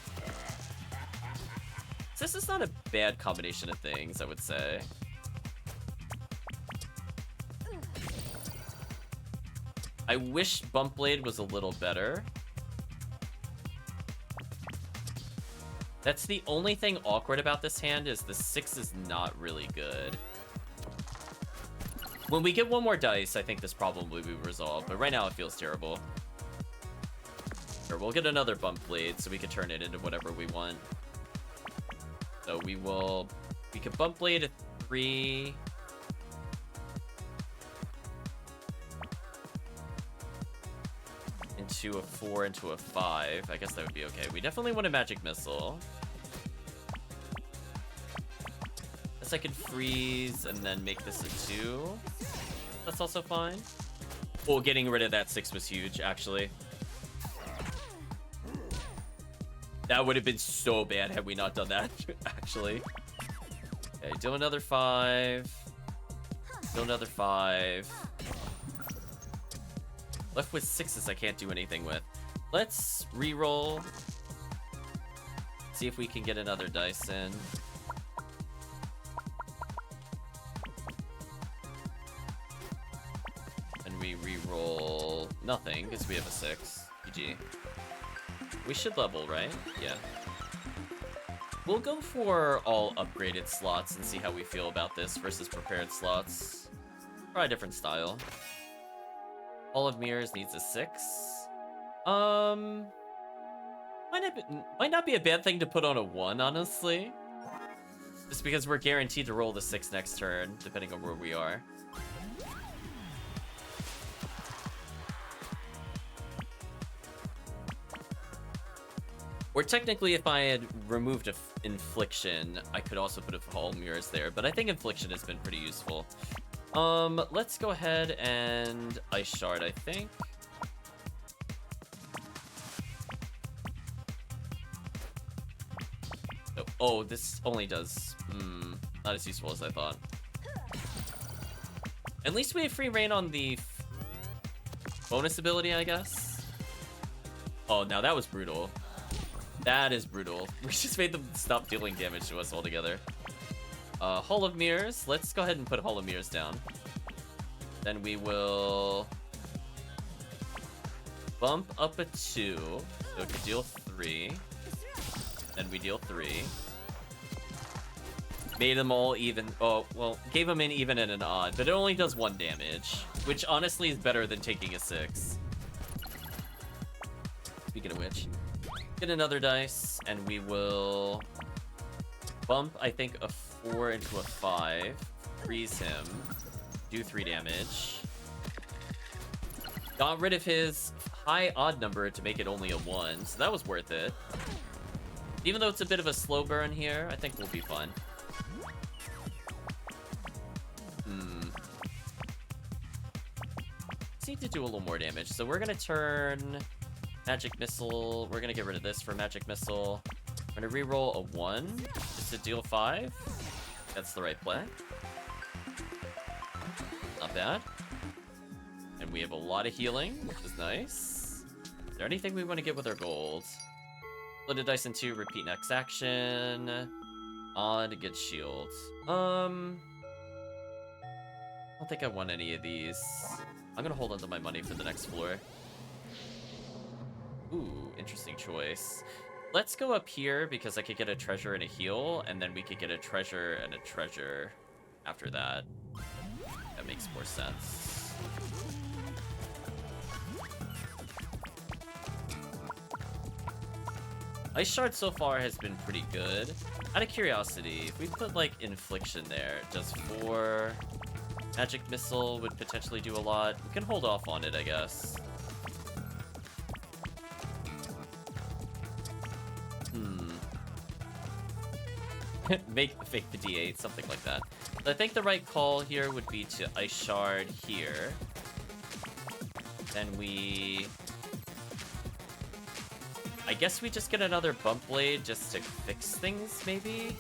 So this is not a bad combination of things, I would say. I wish Bump Blade was a little better. That's the only thing awkward about this hand, is the 6 is not really good. When we get one more dice, I think this problem will be resolved, but right now it feels terrible. Sure, we'll get another Bump Blade so we can turn it into whatever we want. So we can Bump Blade at 3. Into a 4, into a 5. I guess that would be okay. We definitely want a Magic Missile. Guess I could freeze and then make this a 2. That's also fine. Oh, getting rid of that 6 was huge, actually. That would have been so bad had we not done that, actually. Okay, do another 5. Do another 5. Left with 6s I can't do anything with. Let's re-roll. See if we can get another dice in. And we re-roll nothing because we have a 6. GG. We should level, right? Yeah. We'll go for all upgraded slots and see how we feel about this versus prepared slots. Try a different style. Hall of Mirrors needs a 6. Might not be a bad thing to put on a 1, honestly. Just because we're guaranteed to roll the 6 next turn, depending on where we are. Or Or technically, if I had removed Infliction, I could also put a Hall of Mirrors there, but I think Infliction has been pretty useful. Let's go ahead and Ice Shard, I think. Oh, this only does... not as useful as I thought. At least we have free reign on the bonus ability, I guess. Oh, now that was brutal. That is brutal. We just made them stop dealing damage to us altogether. Hall of Mirrors. Let's go ahead and put Hall of Mirrors down. Then we will bump up a 2. So it could deal 3. Then we deal 3. Made them all even. Oh, well, gave them an even and an odd, but it only does 1 damage, which honestly is better than taking a 6. Speaking of which, get another dice, and we will bump, I think, a 4 into a 5, freeze him, do 3 damage. Got rid of his high odd number to make it only a 1, so that was worth it. Even though it's a bit of a slow burn here, I think we'll be fine. Just need to do a little more damage. So we're gonna turn Magic Missile. We're gonna get rid of this for Magic Missile. We're gonna reroll a 1 just to deal 5. That's the right play. Not bad. And we have a lot of healing, which is nice. Is there anything we want to get with our gold? Split a dice in 2, repeat next action. On to get shield. I don't think I want any of these. I'm gonna hold on to my money for the next floor. Ooh, interesting choice. Let's go up here because I could get a treasure and a heal, and then we could get a treasure and a treasure after that. That makes more sense. Ice Shard so far has been pretty good. Out of curiosity, if we put like Infliction there, just 4 Magic Missile would potentially do a lot. We can hold off on it, I guess. Fake the D8, something like that. So I think the right call here would be to Ice Shard here. Then we... I guess we just get another Bump Blade just to fix things, maybe?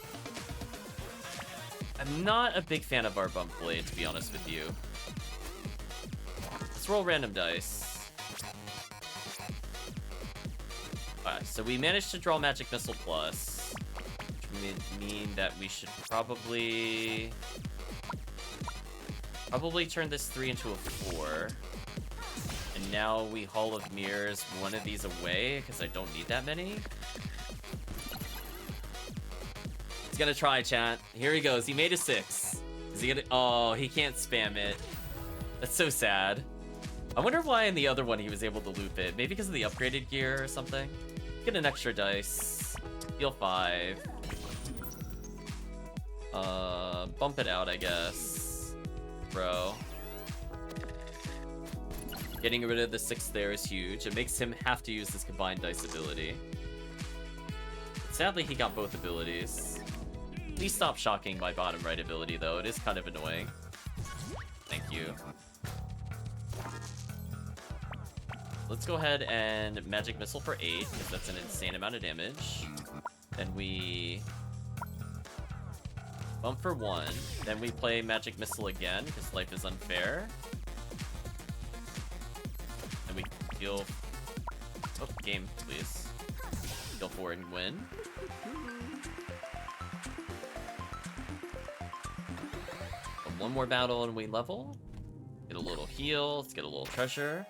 I'm not a big fan of our Bump Blade, to be honest with you. Let's roll random dice. Alright, so we managed to draw Magic Missile Plus, which would mean that we should probably turn this 3 into a 4. And now we Hall of Mirrors one of these away, because I don't need that many. He's gonna try, chat. Here he goes. He made a 6. Is he gonna... Oh, he can't spam it. That's so sad. I wonder why in the other one he was able to loop it. Maybe because of the upgraded gear or something. Get an extra dice. Heal 5. Bump it out, I guess. Bro. Getting rid of the 6 there is huge. It makes him have to use this combined dice ability. Sadly, he got both abilities. Please stop shocking my bottom right ability, though. It is kind of annoying. Thank you. Let's go ahead and Magic Missile for 8, because that's an insane amount of damage. Then we bump for 1. Then we play Magic Missile again, because life is unfair. And we deal... Oh, game, please. Deal 4 and win. One more battle and we level. Get a little heal. Let's get a little treasure.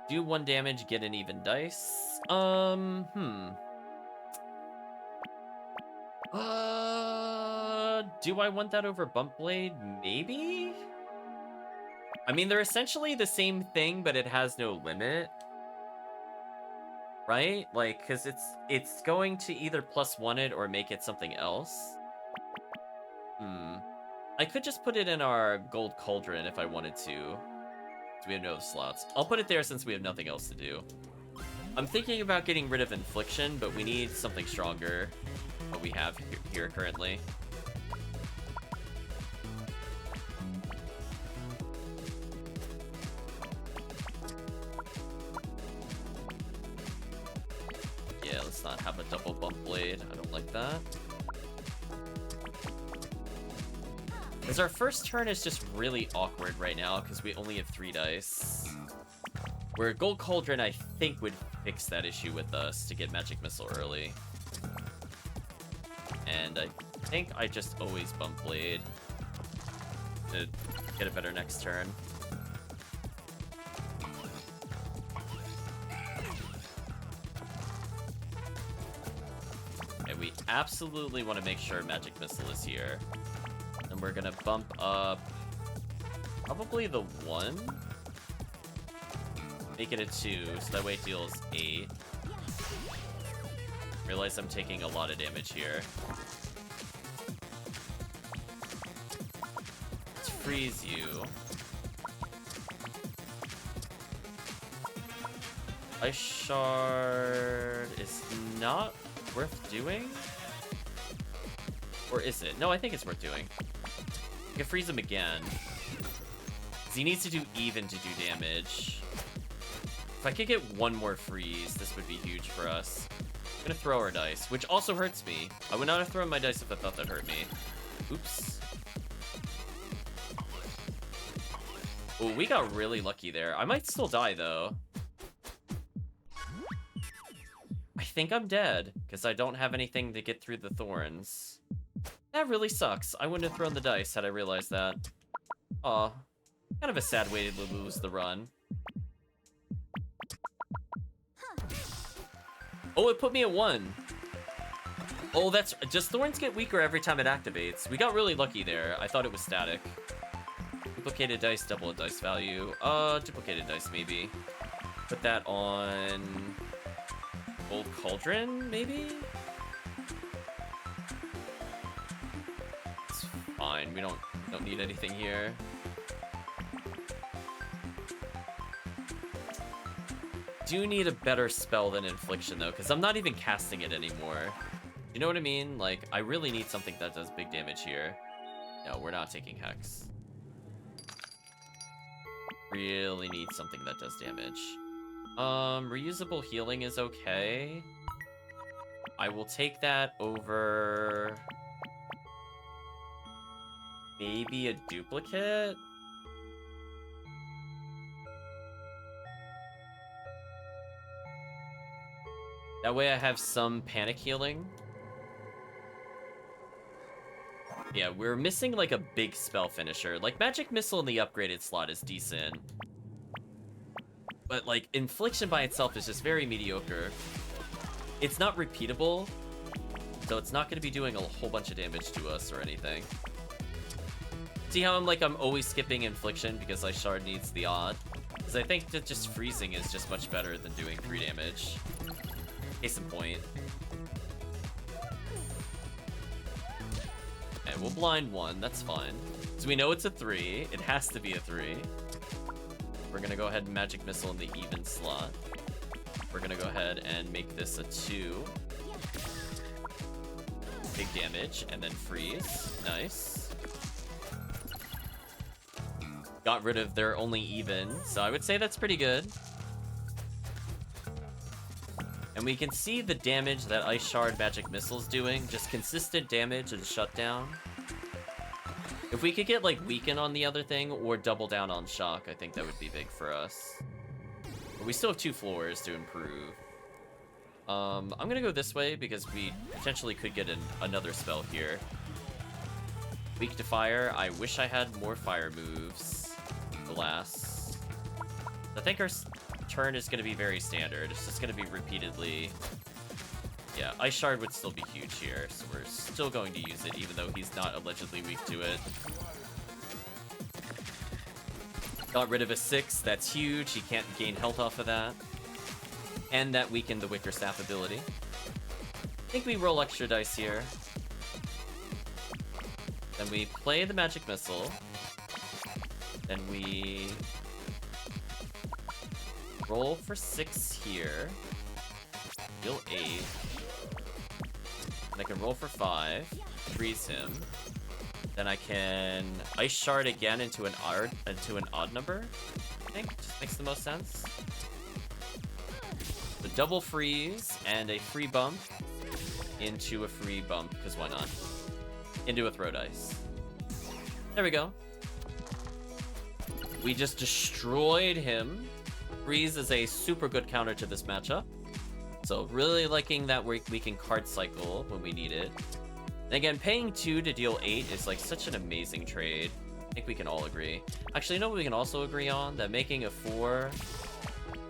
Do 1 damage, get an even dice. Do I want that over Bump Blade? Maybe? I mean, they're essentially the same thing, but it has no limit. Right? Like, because it's going to either +1 it or make it something else. I could just put it in our gold cauldron if I wanted to. So we have no slots. I'll put it there since we have nothing else to do. I'm thinking about getting rid of Infliction, but we need something stronger. What we have here currently. Yeah, let's not have a double bump blade. I don't like that. Because our first turn is just really awkward right now because we only have 3 dice. Where Gold Cauldron, I think, would fix that issue with us to get Magic Missile early. And I think I just always bump blade to get a better next turn. And we absolutely want to make sure Magic Missile is here. And we're gonna bump up probably the 1. Make it a 2, so that way it deals 8. Realize I'm taking a lot of damage here. Let's freeze you. Ice Shard is not worth doing? Or is it? No, I think it's worth doing. I can freeze him again. 'Cause he needs to do even to do damage. If I could get 1 more freeze, this would be huge for us. I'm gonna throw our dice, which also hurts me. I would not have thrown my dice if I thought that hurt me. Oops. Oh, we got really lucky there. I might still die, though. I think I'm dead, because I don't have anything to get through the thorns. That really sucks. I wouldn't have thrown the dice had I realized that. Aw. Kind of a sad way to lose the run. Oh, it put me at 1. Oh, that's... Just thorns get weaker every time it activates. We got really lucky there. I thought it was static. Duplicated dice, double a dice value. Duplicated dice, maybe. Put that on... Gold Cauldron, maybe? It's fine. We don't need anything here. Do need a better spell than Infliction, though, because I'm not even casting it anymore. You know what I mean? Like, I really need something that does big damage here. No, we're not taking Hex. Really need something that does damage. Reusable healing is okay. I will take that over... maybe a duplicate? That way I have some panic healing. Yeah, we're missing like a big spell finisher. Like Magic Missile in the upgraded slot is decent. But like Infliction by itself is just very mediocre. It's not repeatable, so it's not going to be doing a whole bunch of damage to us or anything. See how I'm always skipping Infliction because Ice Shard needs the odd? Because I think that just freezing is just much better than doing 3 damage. Case in point. And we'll blind 1, that's fine. So we know it's a 3, it has to be a 3. We're gonna go ahead and Magic Missile in the even slot. We're gonna go ahead and make this a 2. Big damage, and then freeze. Nice. Got rid of their only even, so I would say that's pretty good. And we can see the damage that Ice Shard Magic Missile's doing. Just consistent damage and shutdown. If we could get, like, Weaken on the other thing, or double down on Shock, I think that would be big for us. But we still have 2 floors to improve. I'm gonna go this way, because we potentially could get another spell here. Weak to fire. I wish I had more fire moves. Glass. I think our turn is going to be very standard. It's just going to be repeatedly... Yeah, Ice Shard would still be huge here, so we're still going to use it, even though he's not allegedly weak to it. Got rid of a 6, that's huge. He can't gain health off of that. And that weakened the Wicker Staff ability. I think we roll extra dice here. Then we play the Magic Missile. Then we... roll for 6 here. deal 8. And I can roll for 5, freeze him. Then I can Ice Shard again into an odd number. I think just makes the most sense. The double freeze and a free bump into a free bump, because why not? Into a throw dice. There we go. We just destroyed him. Freeze is a super good counter to this matchup. So really liking that we can card cycle when we need it. And again, paying 2 to deal 8 is like such an amazing trade. I think we can all agree. Actually, you know what we can also agree on? That making a 4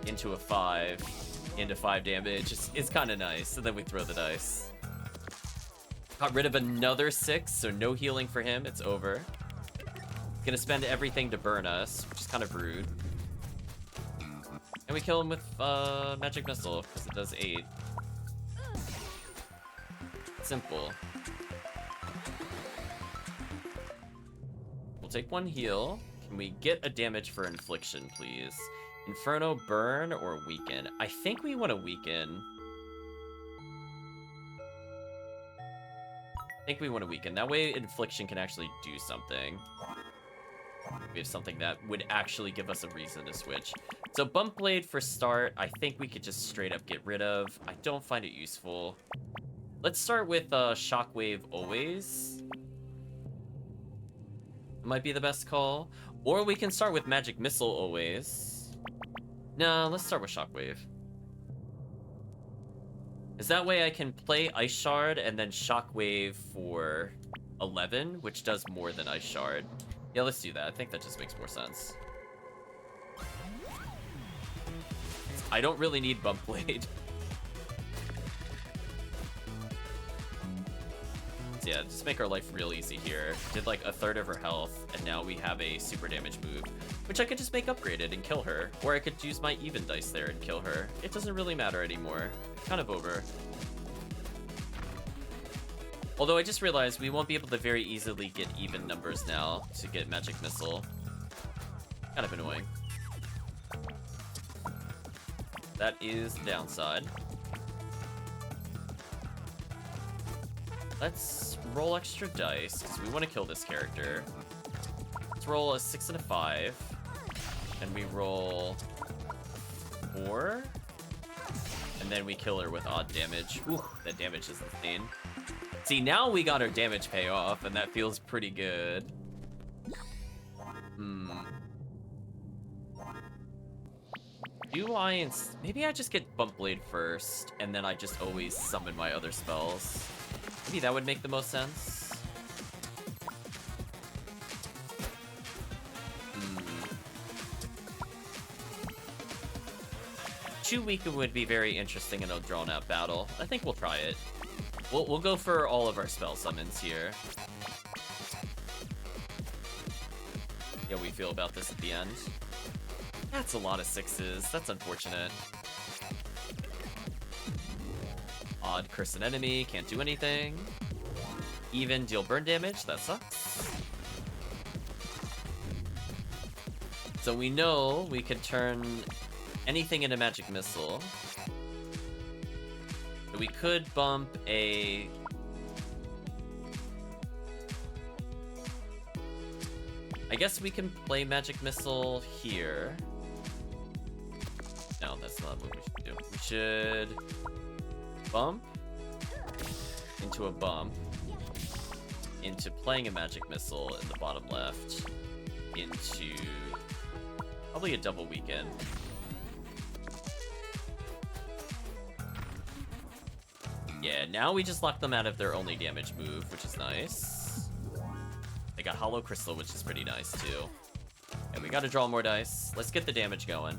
into a 5 into 5 damage is kind of nice. And then we throw the dice. Got rid of another 6, so no healing for him. It's over. Gonna spend everything to burn us, which is kind of rude. And we kill him with Magic Missile, because it does 8. Simple. We'll take 1 heal. Can we get a damage for Infliction, please? Inferno, burn, or weaken? I think we want to weaken. I think we want to weaken. That way Infliction can actually do something. We have something that would actually give us a reason to switch. So Bump Blade for start, I think we could just straight up get rid of. I don't find it useful. Let's start with Shockwave always. It might be the best call. Or we can start with Magic Missile always. No, let's start with Shockwave. Is that way I can play Ice Shard and then Shockwave for 11, which does more than Ice Shard. Yeah, let's do that. I think that just makes more sense. I don't really need Bump Blade. So yeah, just make our life real easy here. Did like a third of her health, and now we have a super damage move, which I could just make upgraded and kill her. Or I could use my even dice there and kill her. It doesn't really matter anymore. It's kind of over. Although I just realized we won't be able to very easily get even numbers now to get Magic Missile. Kind of annoying. That is the downside. Let's roll extra dice, because we want to kill this character. Let's roll a 6 and a 5. And we roll 4. And then we kill her with odd damage. Ooh, that damage is insane. See, now we got our damage payoff, and that feels pretty good. Maybe I just get Bump Blade first, and then I just always summon my other spells. Maybe that would make the most sense. 2 weaken would be very interesting in a drawn-out battle. I think we'll try it. We'll go for all of our spell summons here. Yeah, we feel about this at the end. That's a lot of 6s. That's unfortunate. Odd, curse an enemy, can't do anything. Even, deal burn damage, that sucks. So we know we can turn anything into Magic Missile. So we could bump a... I guess we can play Magic Missile here. No, that's not what we should do. We should bump into a bump into playing a Magic Missile in the bottom left into probably a double weaken. Yeah, now we just lock them out of their only damage move, which is nice. They got Hollow Crystal, which is pretty nice too. And we gotta draw more dice. Let's get the damage going.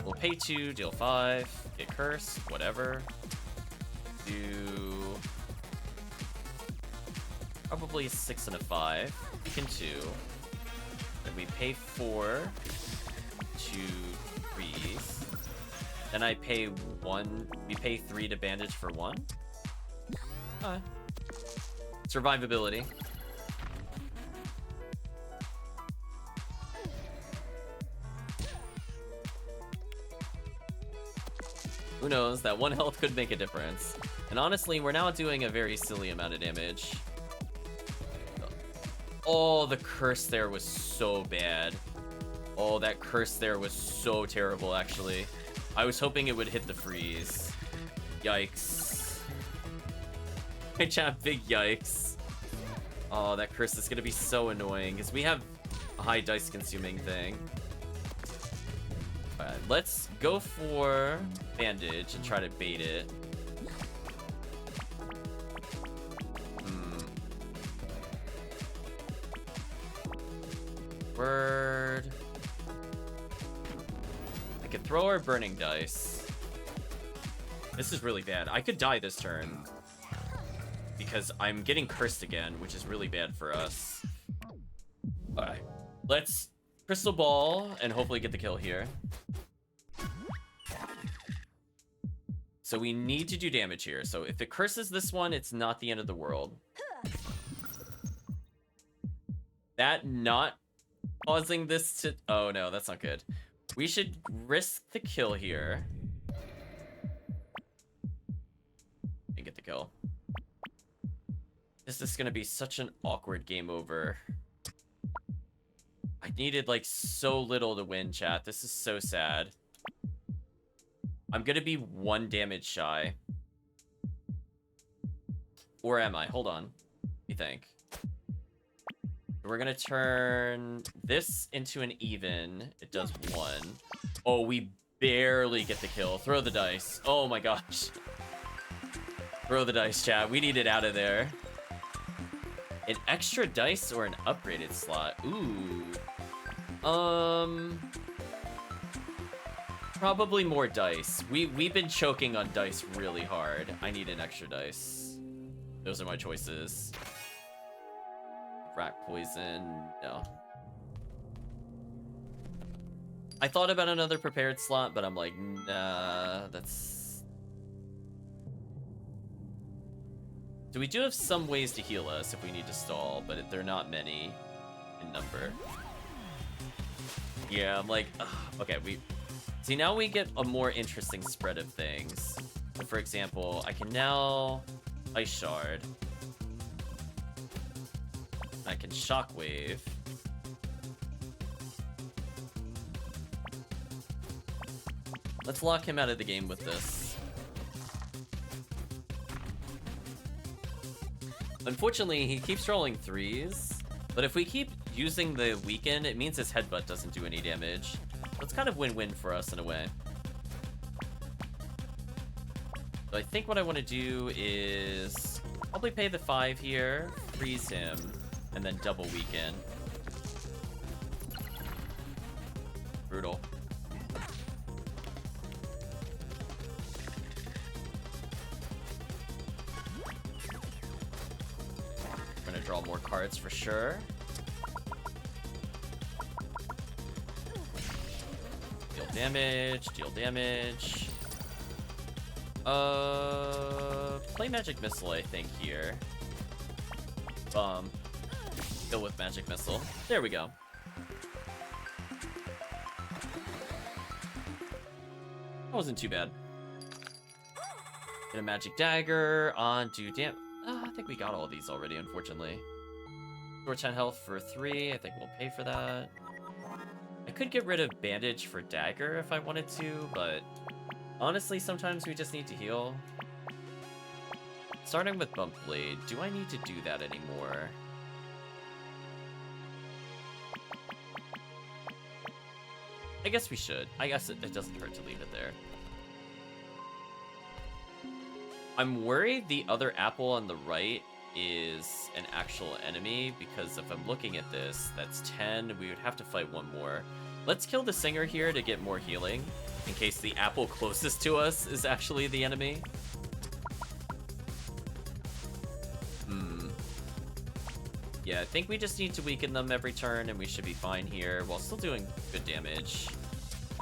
We'll pay 2, deal 5, get cursed, whatever. Do probably a 6 and a 5. Weaken 2. Then we pay 4 to freeze. Then I pay 1. We pay 3 to bandage for 1. Alright. Survivability. Who knows? That 1 health could make a difference. And honestly, we're now doing a very silly amount of damage. Oh, the curse there was so bad. Oh, that curse there was so terrible, actually. I was hoping it would hit the freeze. Yikes. Hey, chat, big yikes. Oh, that curse is going to be so annoying, because we have a high dice-consuming thing. Alright, let's go for bandage and try to bait it. Word. I could throw our burning dice. This is really bad. I could die this turn because I'm getting cursed again, which is really bad for us. Alright, let's crystal ball and hopefully get the kill here. So we need to do damage here. So if it curses this one, it's not the end of the world. That not causing this to... Oh no, that's not good. We should risk the kill here. And get the kill. This is gonna be such an awkward game over. I needed like so little to win, chat. This is so sad. I'm gonna be 1 damage shy. Or am I? Hold on. Let me think. We're gonna turn this into an even. It does 1. Oh, we barely get the kill. Throw the dice. Oh my gosh. Throw the dice, chat. We need it out of there. An extra dice or an upgraded slot? Ooh. Probably more dice. We've been choking on dice really hard. I need an extra dice. Those are my choices. Rat poison, no. I thought about another prepared slot, but I'm like, nah, that's... So we do have some ways to heal us if we need to stall, but they're not many in number. Yeah, I'm like, ugh. Okay, we... See, now we get a more interesting spread of things. So for example, I can now Ice Shard. I can Shockwave. Let's lock him out of the game with this. Unfortunately, he keeps rolling 3s, but if we keep using the weaken, it means his headbutt doesn't do any damage. So it's kind of win-win for us in a way. So I think what I want to do is probably pay the 5 here, freeze him, and then double weaken. Brutal. We're gonna draw more cards for sure. Deal damage, deal damage. Play Magic Missile, I think, here. Kill with Magic Missile. There we go. That wasn't too bad. Get a Magic Dagger on do I think we got all these already, unfortunately. Store 10 health for 3. I think we'll pay for that. I could get rid of Bandage for Dagger if I wanted to, but honestly, sometimes we just need to heal. Starting with Bump Blade, do I need to do that anymore? I guess we should. I guess it doesn't hurt to leave it there. I'm worried the other apple on the right is an actual enemy, because if I'm looking at this, that's 10. We would have to fight 1 more. Let's kill the singer here to get more healing, in case the apple closest to us is actually the enemy. Yeah, I think we just need to weaken them every turn, and we should be fine here, while still doing good damage.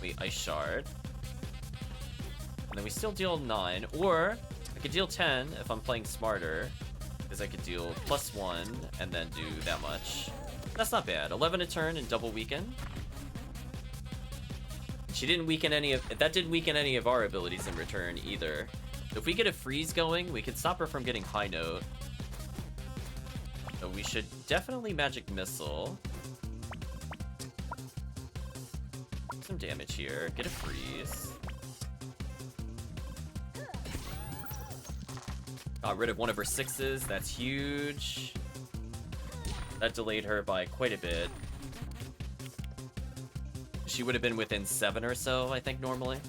We Ice Shard. And then we still deal 9, or I could deal 10 if I'm playing smarter, because I could deal +1 and then do that much. That's not bad. 11 a turn and double weaken. She didn't weaken any of... That didn't weaken any of our abilities in return, either. So if we get a freeze going, we can stop her from getting high note. So we should definitely magic missile. Some damage here. Get a freeze. Got rid of one of her 6s. That's huge. That delayed her by quite a bit. She would have been within 7 or so, I think, normally.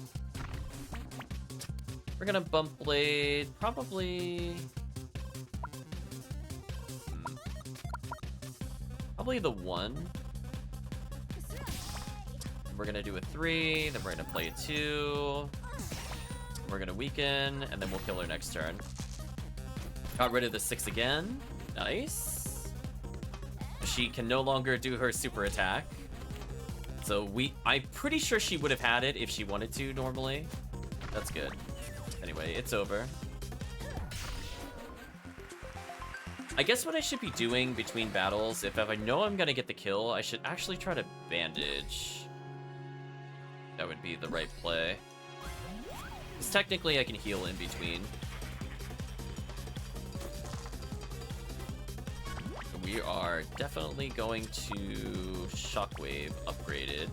We're gonna bump blade, probably... Probably the 1. We're gonna do a 3, then we're gonna play a 2. We're gonna weaken, and then we'll kill her next turn. Got rid of the 6 again. Nice. She can no longer do her super attack. So I'm pretty sure she would have had it if she wanted to normally. That's good. Anyway, it's over. I guess what I should be doing between battles, if I know I'm gonna get the kill, I should actually try to bandage. That would be the right play. Because technically I can heal in between. We are definitely going to Shockwave upgraded.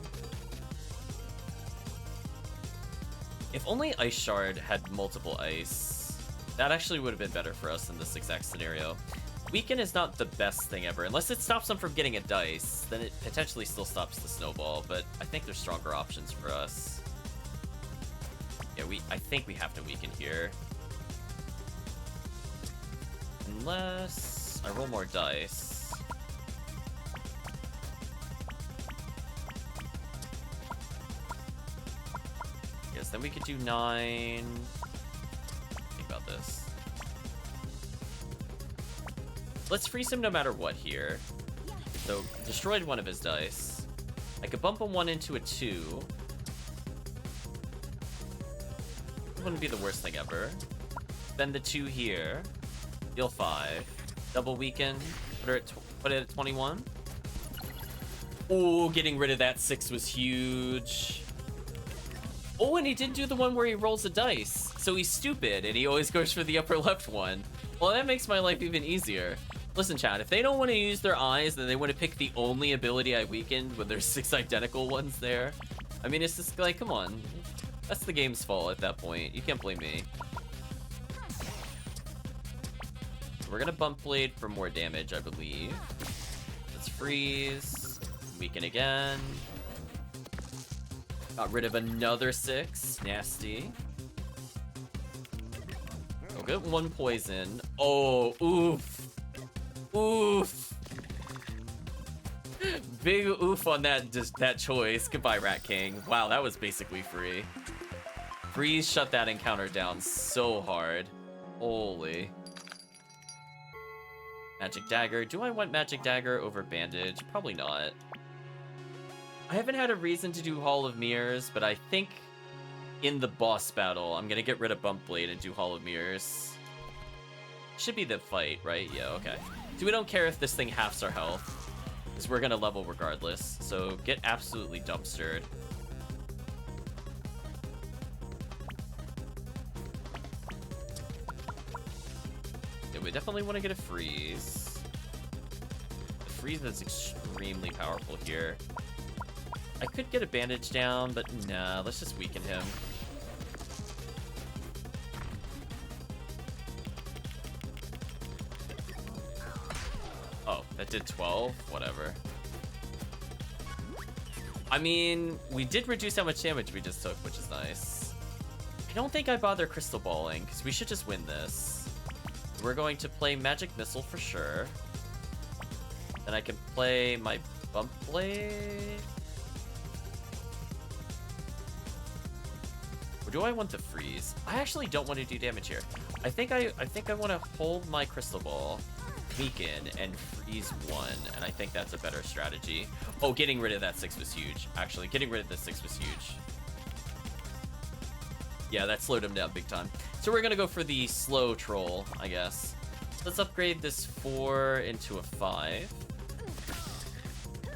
If only Ice Shard had multiple ice, that actually would have been better for us in this exact scenario. Weaken is not the best thing ever. Unless it stops them from getting a dice, then it potentially still stops the snowball, but I think there's stronger options for us. Yeah, I think we have to weaken here. Unless I roll more dice. Yes, then we could do 9. Think about this. Let's freeze him no matter what here. So, destroyed one of his dice. I could bump him 1 into a 2. It wouldn't be the worst thing ever. Then the 2 here. Deal 5. Double weaken. Put it at 21. Oh, getting rid of that 6 was huge. Oh, and he didn't do the one where he rolls a dice. So he's stupid, and he always goes for the upper left one. Well, that makes my life even easier. Listen, chat, if they don't want to use their eyes, then they want to pick the only ability I weakened when there's 6 identical ones there. I mean, it's just like, come on. That's the game's fault at that point. You can't blame me. We're gonna bump blade for more damage, I believe. Let's freeze. Weaken again. Got rid of another 6. Nasty. We'll get 1 poison. Oh, oof. Oof. Big oof on that choice. Goodbye, Rat King. Wow, that was basically free. Freeze shut that encounter down so hard. Holy. Magic Dagger. Do I want Magic Dagger over Bandage? Probably not. I haven't had a reason to do Hall of Mirrors, but I think in the boss battle, I'm gonna get rid of Bump Blade and do Hall of Mirrors. Should be the fight, right? Yeah, okay. So we don't care if this thing halves our health, because we're gonna level regardless. So get absolutely dumpstered. Yeah, we definitely want to get a freeze. The freeze is extremely powerful here. I could get a bandage down, but nah, let's just weaken him. Oh, that did 12? Whatever. I mean, we did reduce how much damage we just took, which is nice. I don't think I bother crystal balling, because we should just win this. We're going to play Magic Missile for sure. Then I can play my Bump Blade. Or do I want to freeze? I actually don't want to do damage here. I think I want to hold my crystal ball, weaken, and freeze 1, and I think that's a better strategy. Oh, getting rid of that 6 was huge. Actually, getting rid of the 6 was huge. Yeah, that slowed him down big time. So we're gonna go for the slow troll, I guess. Let's upgrade this 4 into a 5.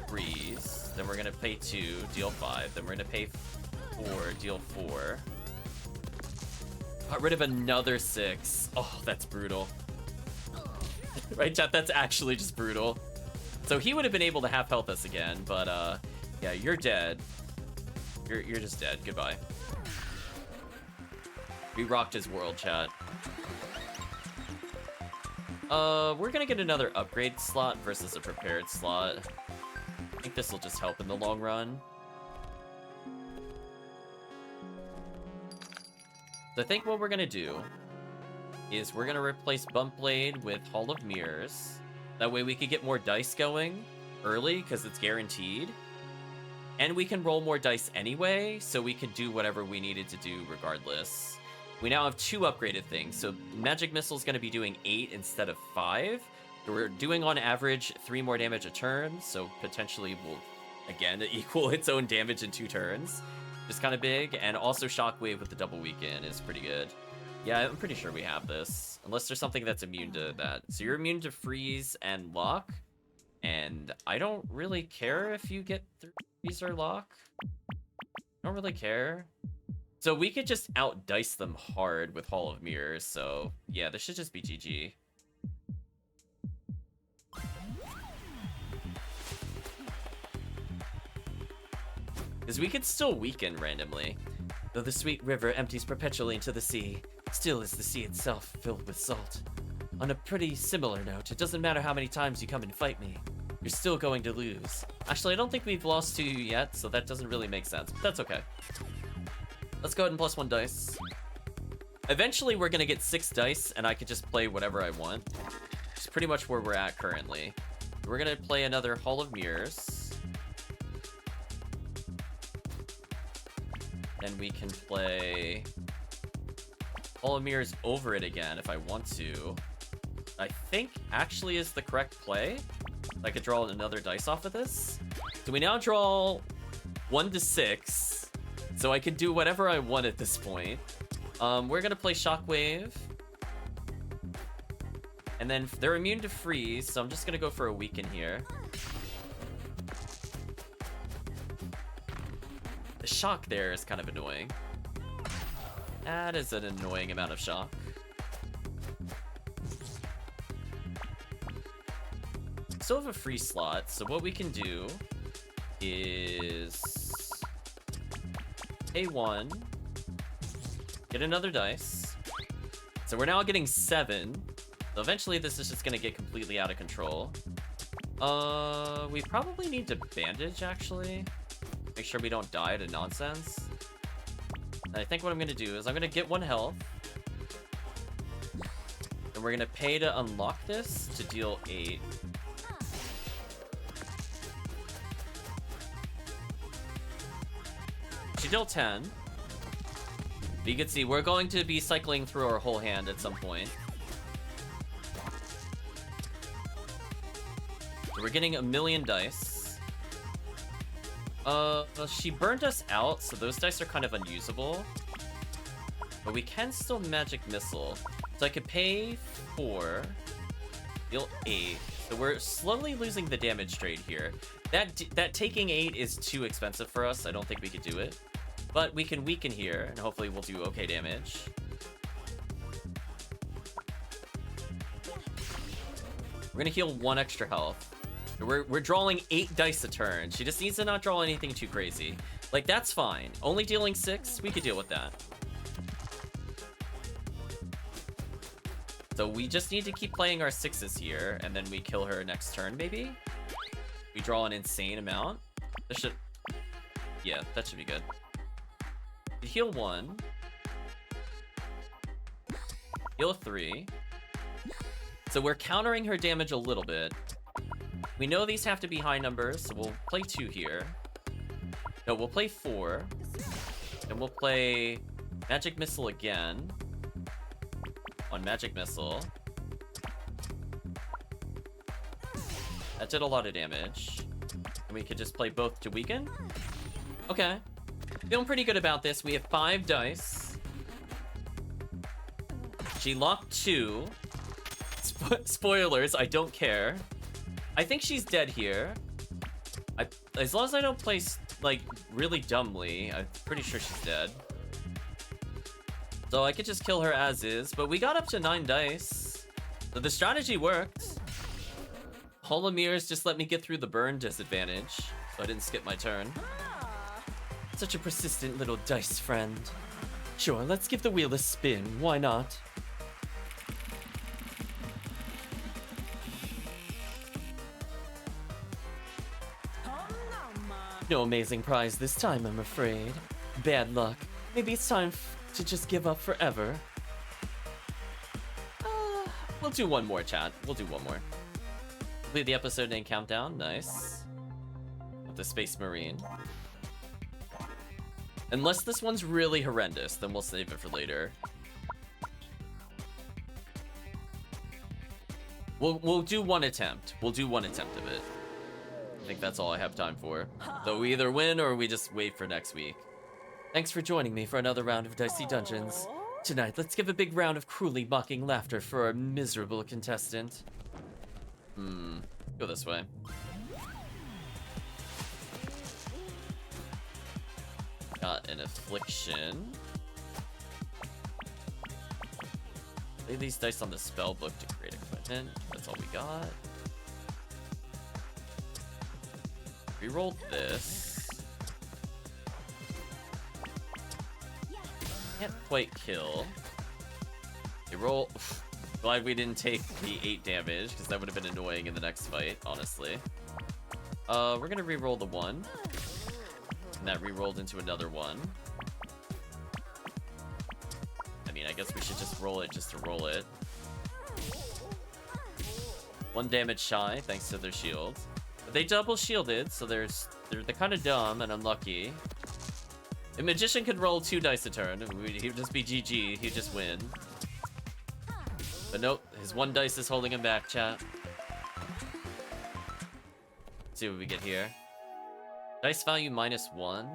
Freeze. Then we're gonna pay 2, deal 5. Then we're gonna pay 4, deal 4. Got rid of another 6. Oh, that's brutal. Right, chat? That's actually just brutal. So he would have been able to half health us again, but yeah, you're dead. You're just dead. Goodbye. We rocked his world, chat. We're gonna get another upgrade slot versus a prepared slot. I think this will just help in the long run. So I think what we're gonna do is we're gonna replace Bump Blade with Hall of Mirrors. That way we could get more dice going early, because it's guaranteed. And we can roll more dice anyway, so we could do whatever we needed to do regardless. We now have 2 upgraded things, so Magic Missile is going to be doing 8 instead of 5. We're doing on average 3 more damage a turn, so potentially will again equal its own damage in 2 turns. Just kind of big, and also Shockwave with the double weaken is pretty good. Yeah, I'm pretty sure we have this, unless there's something that's immune to that. So you're immune to freeze and lock, and I don't really care if you get freeze or lock. I don't really care. So we could just out-dice them hard with Hall of Mirrors, so yeah, this should just be GG. Because we could still weaken randomly. Though the sweet river empties perpetually into the sea, still is the sea itself filled with salt. On a pretty similar note, it doesn't matter how many times you come and fight me, you're still going to lose. Actually, I don't think we've lost to you yet, so that doesn't really make sense, but that's okay. Let's go ahead and plus 1 dice. Eventually, we're gonna get 6 dice, and I could just play whatever I want. It's pretty much where we're at currently. We're gonna play another Hall of Mirrors. Then we can play Hall of Mirrors over it again if I want to. I think actually is the correct play. I could draw another dice off of this. So we now draw 1 to 6. So I can do whatever I want at this point. We're gonna play Shockwave. And then they're immune to freeze, so I'm just gonna go for a weaken here. The shock there is kind of annoying. That is an annoying amount of shock. Still have a free slot, so what we can do is A1, get another dice. So we're now getting 7. So eventually this is just gonna get completely out of control. We probably need to bandage actually. Make sure we don't die to nonsense. And I think what I'm gonna do is I'm gonna get 1 health. And we're gonna pay to unlock this to deal 8. She dealt 10. But you can see we're going to be cycling through our whole hand at some point. So we're getting 1,000,000 dice. She burned us out, so those dice are kind of unusable. But we can still Magic Missile. So I could pay 4, deal 8. So we're slowly losing the damage trade here. That taking 8 is too expensive for us. I don't think we could do it. But we can weaken here, and hopefully we'll do okay damage. We're gonna heal 1 extra health. We're drawing 8 dice a turn. She just needs to not draw anything too crazy. Like, that's fine. Only dealing 6, we could deal with that. So we just need to keep playing our 6s here, and then we kill her next turn, maybe? We draw an insane amount. This should... Yeah, that should be good. We heal 1. Heal 3. So we're countering her damage a little bit. We know these have to be high numbers, so we'll play 2 here. No, we'll play 4. And we'll play Magic Missile again. On Magic Missile. That did a lot of damage. And we could just play both to weaken. Okay. Feeling pretty good about this. We have 5 dice. She locked 2. Spoilers, I don't care. I think she's dead here. As long as I don't place like, really dumbly. I'm pretty sure she's dead. So I could just kill her as is, but we got up to 9 dice. So the strategy worked. Holomir's just let me get through the burn disadvantage, so I didn't skip my turn. Such a persistent little dice friend. Sure, let's give the wheel a spin. Why not? No amazing prize this time, I'm afraid. Bad luck. Maybe it's time to just give up forever. We'll do one more, chat. We'll do one more. Complete the episode and countdown. Nice. With the Space Marine. Unless this one's really horrendous, then we'll save it for later. We'll do one attempt. We'll do one attempt of it. I think that's all I have time for. So we either win or we just wait for next week. Thanks for joining me for another round of Dicey Dungeons. Tonight, let's give a big round of cruelly mocking laughter for our miserable contestant. Go this way. Got an affliction. Lay these dice on the spell book to create equipment. That's all we got. Reroll this. Can't quite kill. Reroll. Glad we didn't take the 8 damage, because that would have been annoying in the next fight, honestly. We're gonna reroll the 1. And that rerolled into another 1. I mean, I guess we should just roll it just to roll it. 1 damage shy, thanks to their shield. But they double shielded, so they're kind of dumb and unlucky. A magician could roll 2 dice a turn. He would just be GG. He'd just win. But nope, his 1 dice is holding him back, chat. Let's see what we get here. Dice value -1.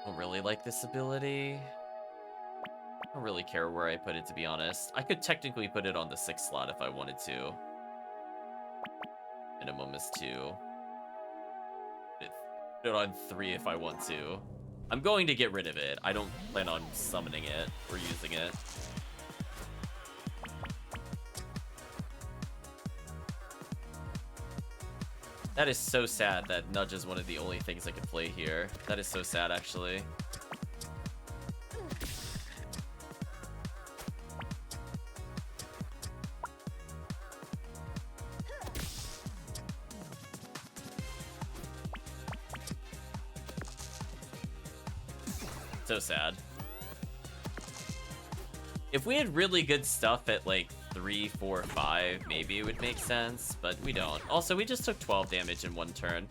Don't really like this ability. I don't really care where I put it, to be honest. I could technically put it on the 6th slot if I wanted to. Minimum is 2. Put it on 3 if I want to. I'm going to get rid of it. I don't plan on summoning it or using it. That is so sad that Nudge is one of the only things I can play here. That is so sad, actually. So sad. If we had really good stuff at like 3, 4, 5, maybe it would make sense, but we don't. Also, we just took 12 damage in 1 turn.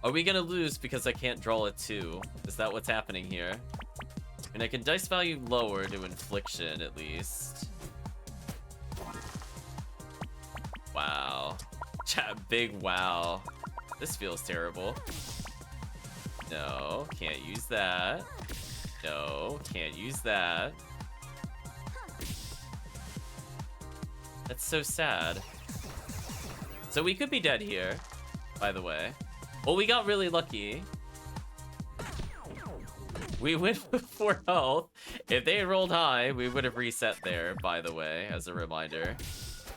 Are we gonna lose because I can't draw a 2? Is that what's happening here? And I can dice value lower to infliction at least. Wow. Chat, big wow. This feels terrible. No, can't use that. No, can't use that. That's so sad. So we could be dead here, by the way. Well, we got really lucky. We went with 4 health. If they had rolled high, we would have reset there, by the way, as a reminder.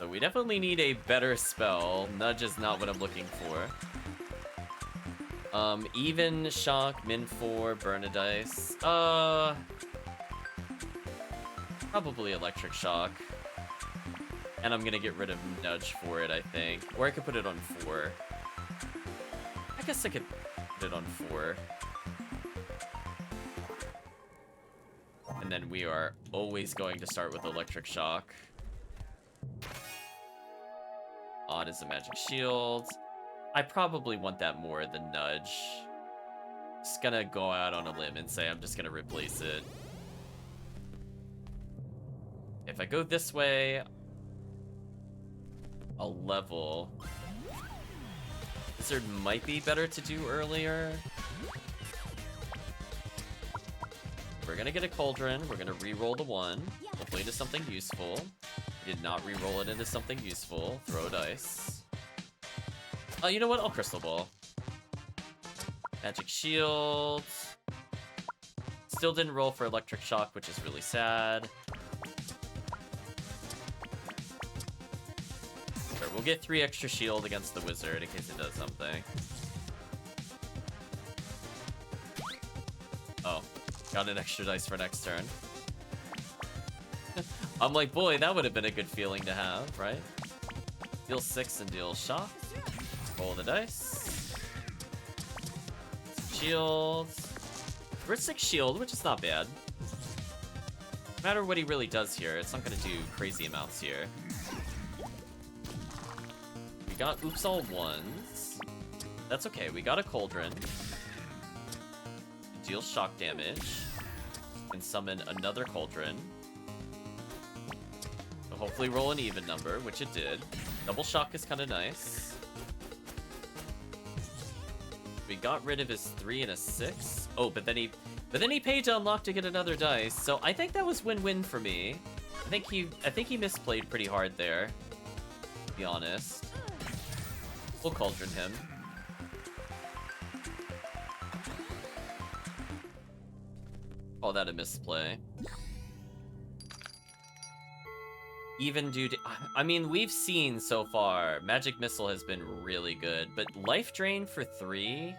So we definitely need a better spell. Nudge is not what I'm looking for. Even shock, min 4, burn a dice. Probably electric shock. And I'm gonna get rid of nudge for it, I think. Or I could put it on 4. I guess I could put it on 4. And then we are always going to start with electric shock. Odd is a magic shield. I probably want that more than nudge. Just gonna go out on a limb and say I'm just gonna replace it. If I go this way, I'll level. Wizard might be better to do earlier. We're gonna get a cauldron. We're gonna re-roll the 1. Hopefully into something useful. Did not re-roll it into something useful. Throw dice. Oh, you know what? I'll Crystal Ball. Magic Shield. Still didn't roll for Electric Shock, which is really sad. Sure, we'll get 3 extra shield against the wizard in case it does something. Oh, got an extra dice for next turn. I'm like, boy, that would have been a good feeling to have, right? Deal 6 and deal shock. Roll the dice. Shields. We're 6 shield, which is not bad. No matter what he really does here, it's not gonna do crazy amounts here. We got oops all ones. That's okay, we got a cauldron. Deal shock damage. And summon another cauldron. So hopefully roll an even number, which it did. Double shock is kind of nice. We got rid of his 3 and a 6. Oh, but then he paid to unlock to get another dice. So I think that was win-win for me. I think he misplayed pretty hard there, to be honest. We'll cauldron him. Call that a misplay. Even due to... I mean, we've seen so far, Magic Missile has been really good, but Life Drain for 3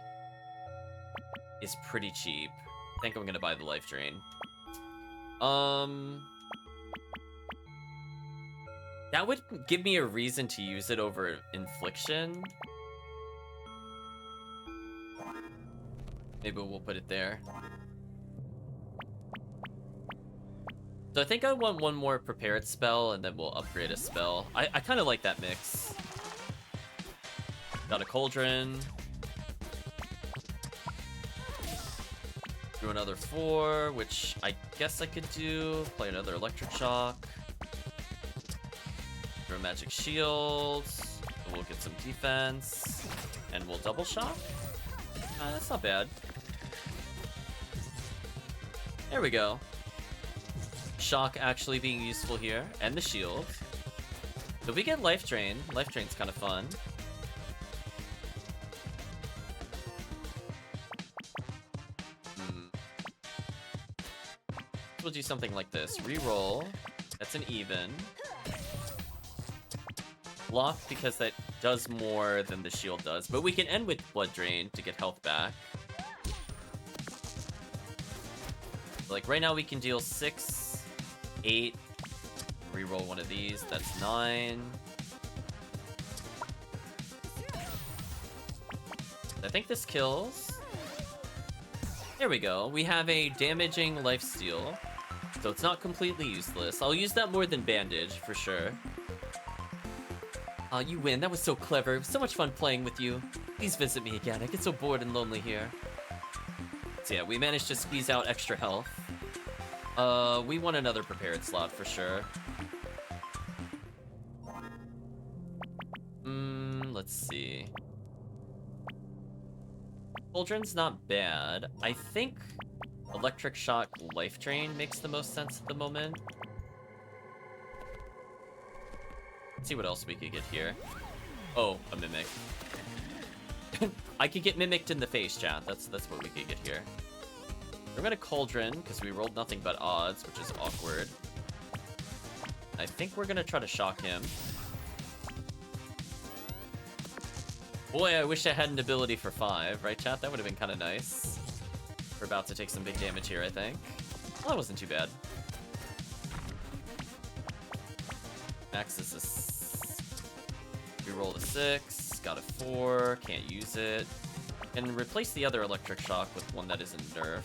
is pretty cheap. I think I'm gonna buy the Life Drain. That would give me a reason to use it over Infliction. Maybe we'll put it there. So I think I want one more prepared spell, and then we'll upgrade a spell. I kind of like that mix. Got a cauldron. Do another 4, which I guess I could do. Play another electric shock. Do a magic shield. We'll get some defense. And we'll double shock. That's not bad. There we go. Shock actually being useful here, and the shield. So we get Life Drain. Life Drain's kind of fun. We'll do something like this. Reroll. That's an even. Block because that does more than the shield does, but we can end with Blood Drain to get health back. Like right now we can deal 6, 8, reroll one of these, that's 9. I think this kills. There we go. We have a damaging lifesteal, so it's not completely useless. I'll use that more than bandage for sure. You win. That was so clever. It was so much fun playing with you. Please visit me again. I get so bored and lonely here. So yeah, we managed to squeeze out extra health. We want another prepared slot for sure. Let's see. Cauldron's not bad. I think Electric Shock Life Drain makes the most sense at the moment. Let's see what else we could get here. Oh, a Mimic. I could get Mimicked in the face, chat. That's what we could get here. We're gonna Cauldron, because we rolled nothing but odds, which is awkward. I think we're gonna try to shock him. Boy, I wish I had an ability for 5, right chat? That would have been kind of nice. We're about to take some big damage here, I think. Well, that wasn't too bad. Max is a... We rolled a 6, got a 4, can't use it. And replace the other Electric Shock with one that isn't nerfed.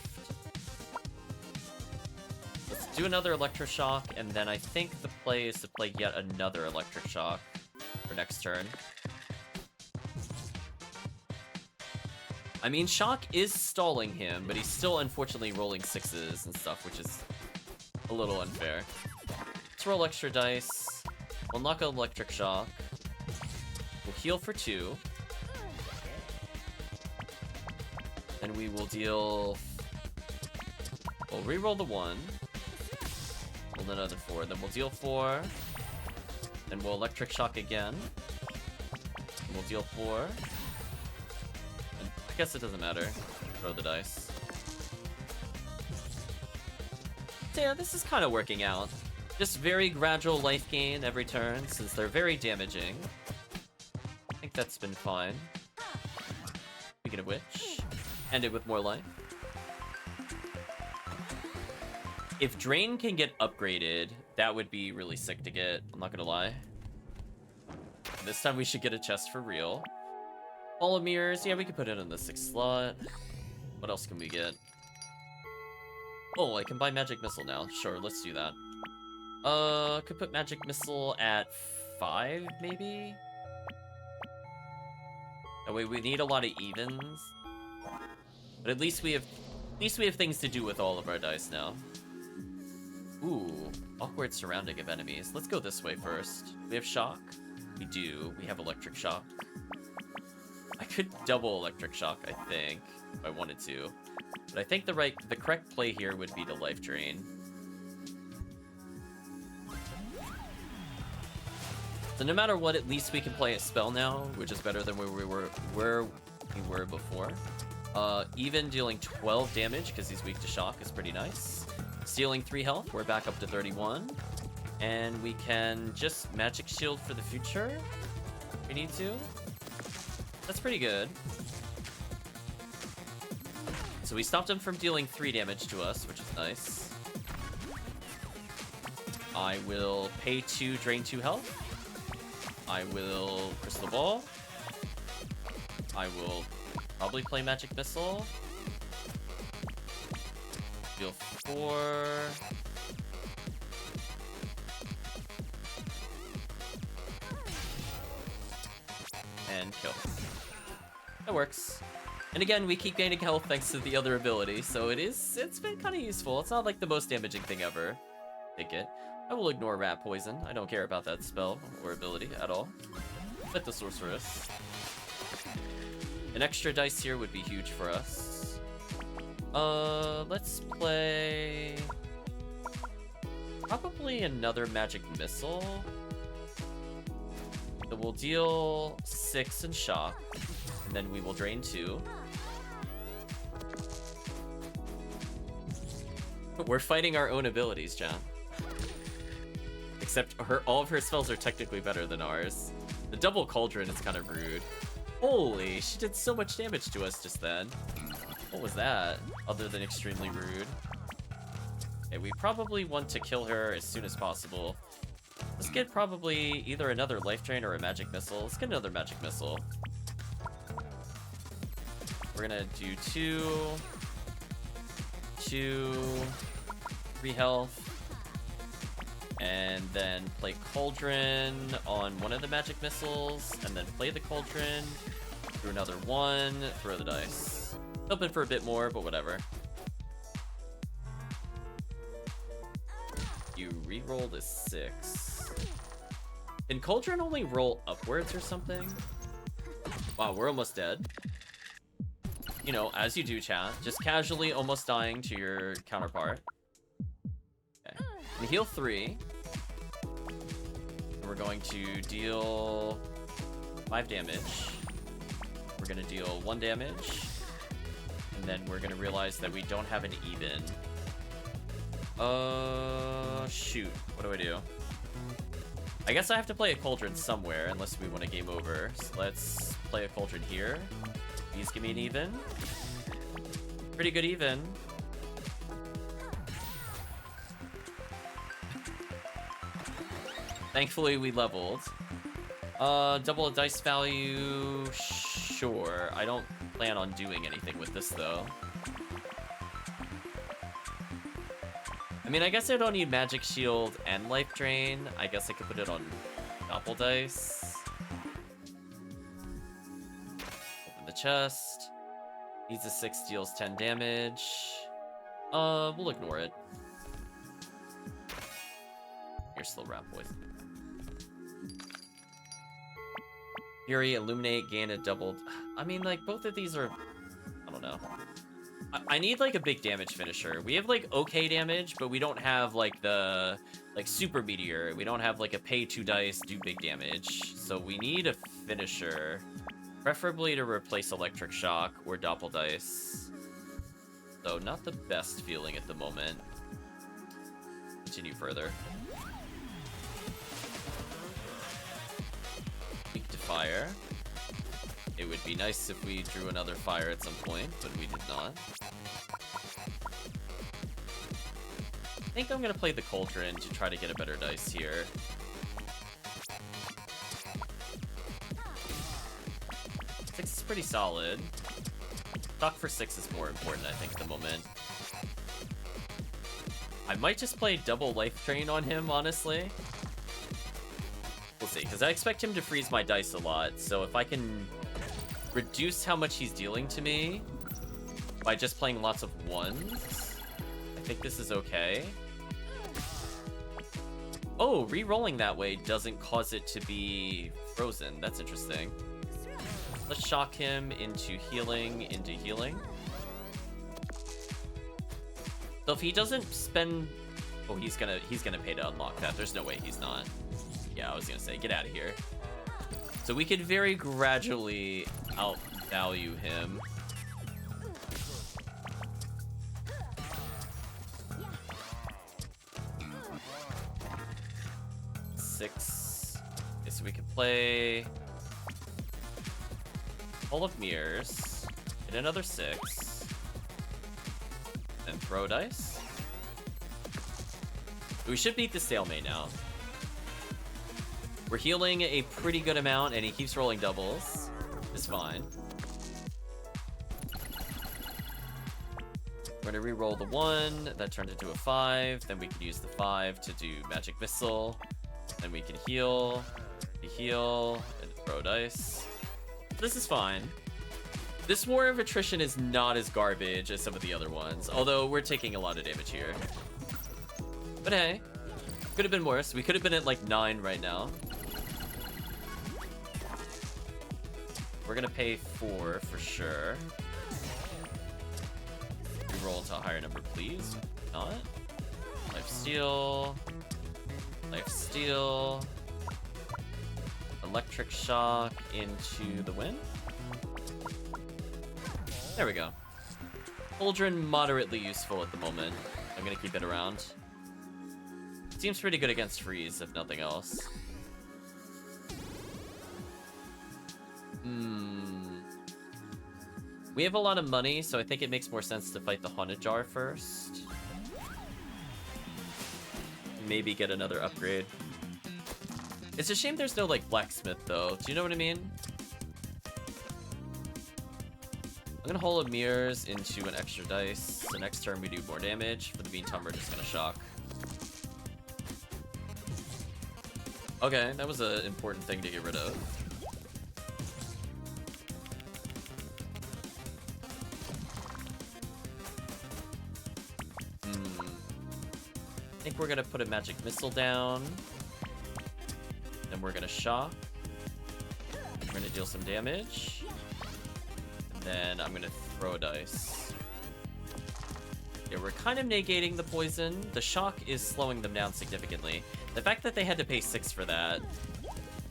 Let's do another Electric Shock, and then I think the play is to play yet another Electric Shock for next turn. I mean, Shock is stalling him, but he's still unfortunately rolling 6s and stuff, which is a little unfair. Let's roll extra dice. We'll knock out Electric Shock. We'll heal for 2. And we will deal... We'll reroll the 1. Roll another 4. Then we'll deal 4. Then we'll Electric Shock again. And we'll deal 4. And I guess it doesn't matter. Throw the dice. So yeah, this is kind of working out. Just very gradual life gain every turn, since they're very damaging. I think that's been fine. Speaking of which, end it with more life. If Drain can get upgraded, that would be really sick to get, I'm not gonna lie. This time we should get a chest for real. Ball of Mirrors, yeah, we can put it in the 6th slot. What else can we get? Oh, I can buy Magic Missile now. Sure, let's do that. Could put Magic Missile at 5, maybe? That way we need a lot of evens. But at least we have things to do with all of our dice now. Ooh, awkward surrounding of enemies. Let's go this way first. We have Shock. We do. We have Electric Shock. I could double Electric Shock, I think, if I wanted to. But I think the correct play here would be to Life Drain. So no matter what, at least we can play a spell now, which is better than where we were before. Even dealing 12 damage, because he's weak to shock, is pretty nice. Stealing 3 health, we're back up to 31. And we can just Magic Shield for the future, if we need to. That's pretty good. So we stopped him from dealing 3 damage to us, which is nice. I will pay 2, drain 2 health. I will Crystal Ball. I will probably play Magic Missile. Deal 4. And kill. That works. And again, we keep gaining health thanks to the other ability, so it's been kind of useful. It's not like the most damaging thing ever. Take it. I will ignore Rat Poison. I don't care about that spell or ability at all. But the Sorceress. An extra dice here would be huge for us. Let's play... probably another Magic Missile. So we'll deal 6 in shock, and then we will drain 2. We're fighting our own abilities, John. Except all of her spells are technically better than ours. The double cauldron is kind of rude. Holy, she did so much damage to us just then. What was that? Other than extremely rude. Okay, we probably want to kill her as soon as possible. Let's get probably either another Life Drain or a Magic Missile. Let's get another Magic Missile. We're gonna do 2, 3 health. And then play Cauldron on one of the Magic Missiles, and then play the Cauldron, through another 1, throw the dice. Hoping for a bit more, but whatever. You re-rolled a 6. Can Cauldron only roll upwards or something? Wow, we're almost dead. You know, as you do, chat. Just casually almost dying to your counterpart. Okay. We heal 3. We're going to deal 5 damage. We're going to deal 1 damage. And then we're going to realize that we don't have an even. Shoot. What do I do? I guess I have to play a Cauldron somewhere, unless we want a game over. So let's play a Cauldron here. Please give me an even. Pretty good even. Thankfully, we leveled. Double a dice value, sure. I don't plan on doing anything with this, though. I mean, I guess I don't need Magic Shield and Life Drain. I guess I could put it on Doppel Dice. Open the chest. Needs a 6, deals 10 damage. We'll ignore it. You're still Rat Poison. Fury, Illuminate, gain a doubled... I mean, like, both of these are... I don't know. I need like a big damage finisher. We have like okay damage, but we don't have like the super meteor. We don't have like a pay 2 dice, do big damage. So we need a finisher, preferably to replace electric shock or doppel dice. So not the best feeling at the moment. Continue further. Weak to fire. It would be nice if we drew another fire at some point, but we did not. I think I'm gonna play the Cauldron to try to get a better dice here. Six is pretty solid. Stock for 6 is more important, I think, at the moment. I might just play double life drain on him, honestly. We'll see, because I expect him to freeze my dice a lot, so if I can reduce how much he's dealing to me by just playing lots of 1s, I think this is okay. Oh, re-rolling that way doesn't cause it to be frozen. That's interesting. Let's shock him into healing, So if he doesn't spend... Oh, he's gonna pay to unlock that. There's no way he's not. Yeah, I was gonna say, get out of here. So we could very gradually outvalue him. Six. Okay, so we could play Hall of Mirrors, get another 6, and throw dice. We should beat the stalemate now. We're healing a pretty good amount, and he keeps rolling doubles. It's fine. We're gonna re-roll the 1, that turned into a 5, then we can use the 5 to do Magic Missile, then we can heal, and throw dice. This is fine. This War of Attrition is not as garbage as some of the other ones, although we're taking a lot of damage here. But hey, could have been worse. We could have been at like 9 right now. We're gonna pay 4 for sure. Reroll to a higher number, please. Not. Life steal. Life steal. Electric shock into the win. There we go. Cauldron moderately useful at the moment. I'm gonna keep it around. Seems pretty good against freeze, if nothing else. We have a lot of money, so I think it makes more sense to fight the Haunted Jar first. Maybe get another upgrade. It's a shame there's no, like, blacksmith, though. Do you know what I mean? I'm gonna Hall of Mirrors into an extra dice. So next turn we do more damage. For the meantime, we're just gonna shock. Okay, that was an important thing to get rid of. I think we're gonna put a Magic Missile down. Then we're gonna shock. We're gonna deal some damage. And then I'm gonna throw a dice. Yeah, we're kind of negating the poison. The shock is slowing them down significantly. The fact that they had to pay 6 for that,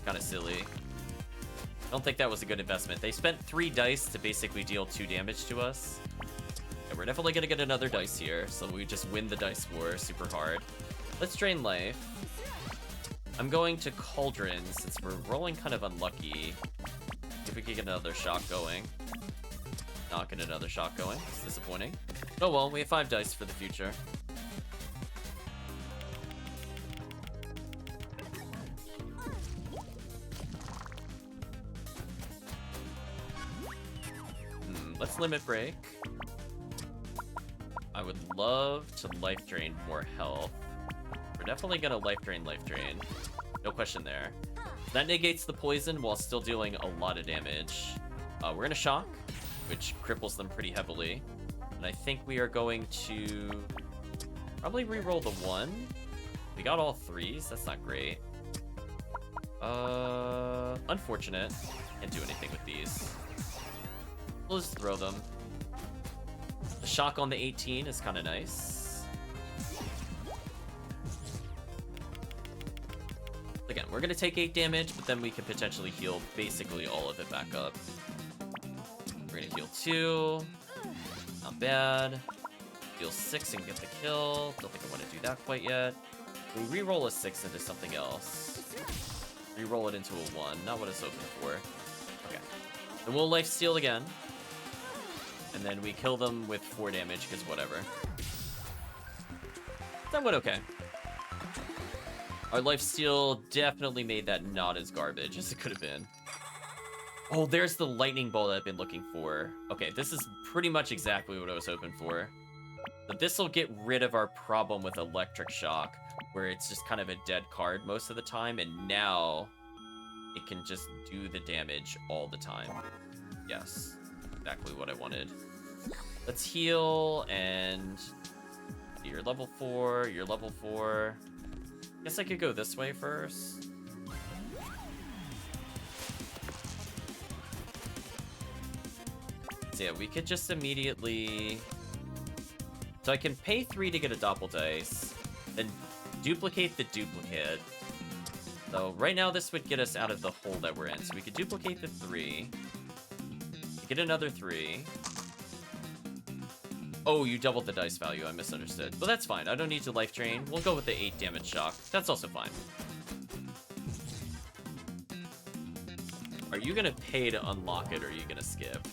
kind of silly. I don't think that was a good investment. They spent 3 dice to basically deal 2 damage to us. Yeah, we're definitely gonna get another dice here, so we just win the dice war super hard. Let's drain life. I'm going to Cauldron since we're rolling kind of unlucky. See if we can get another shock going. Not get another shock going. It's disappointing. Oh well, we have 5 dice for the future. Let's limit break. I would love to life drain more health. We're definitely gonna life drain. No question there. That negates the poison while still dealing a lot of damage. We're gonna shock, which cripples them pretty heavily. And I think we are going to probably re-roll the 1. We got all 3s, that's not great. Unfortunate. Can't do anything with these. We'll just throw them. The Shock on the 18 is kind of nice. Again, we're gonna take 8 damage, but then we can potentially heal basically all of it back up. We're gonna heal 2. Not bad. Heal 6 and get the kill. Don't think I want to do that quite yet. We re-roll a 6 into something else. Re-roll it into a 1. Not what it's open for. Okay. Then we'll life steal again. And then we kill them with 4 damage, because whatever. That went okay. Our life steal definitely made that not as garbage as it could have been. Oh, there's the lightning bolt I've been looking for. Okay, this is pretty much exactly what I was hoping for. But this will get rid of our problem with electric shock, where it's just kind of a dead card most of the time, and now it can just do the damage all the time. Yes, exactly what I wanted. Let's heal, and you're level 4, you're level 4. Guess I could go this way first. So yeah, we could just immediately... So I can pay 3 to get a doppel dice, then duplicate the duplicate. So right now this would get us out of the hole that we're in. So we could duplicate the 3. Get another 3. Oh, you doubled the dice value. I misunderstood. Well, that's fine. I don't need to life drain. We'll go with the 8 damage shock. That's also fine. Are you gonna pay to unlock it, or are you gonna skip?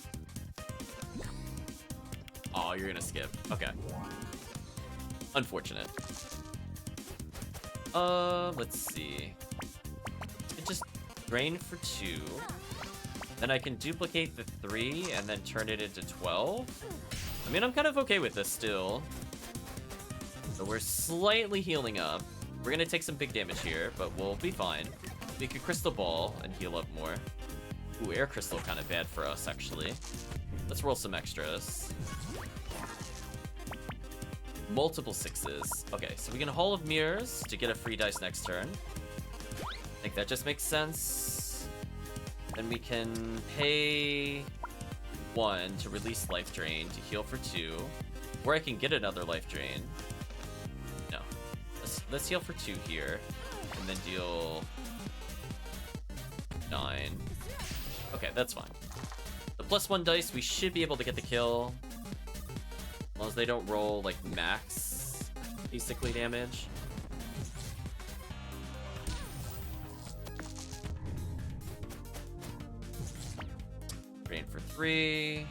Oh, you're gonna skip. Okay. Unfortunate. Let's see. I just drain for 2. Then I can duplicate the 3 and then turn it into 12. I mean, I'm kind of okay with this still. So we're slightly healing up. We're gonna take some big damage here, but we'll be fine. We could crystal ball and heal up more. Ooh, air crystal kind of bad for us, actually. Let's roll some extras. Multiple 6s. Okay, so we can Hall of Mirrors to get a free dice next turn. I think that just makes sense. Then we can pay 1 to release life drain to heal for 2. Or I can get another life drain. No. Let's heal for 2 here. And then deal 9. Okay, that's fine. The +1 dice, we should be able to get the kill. As long as they don't roll, like, max, basically, damage. Drain for 3.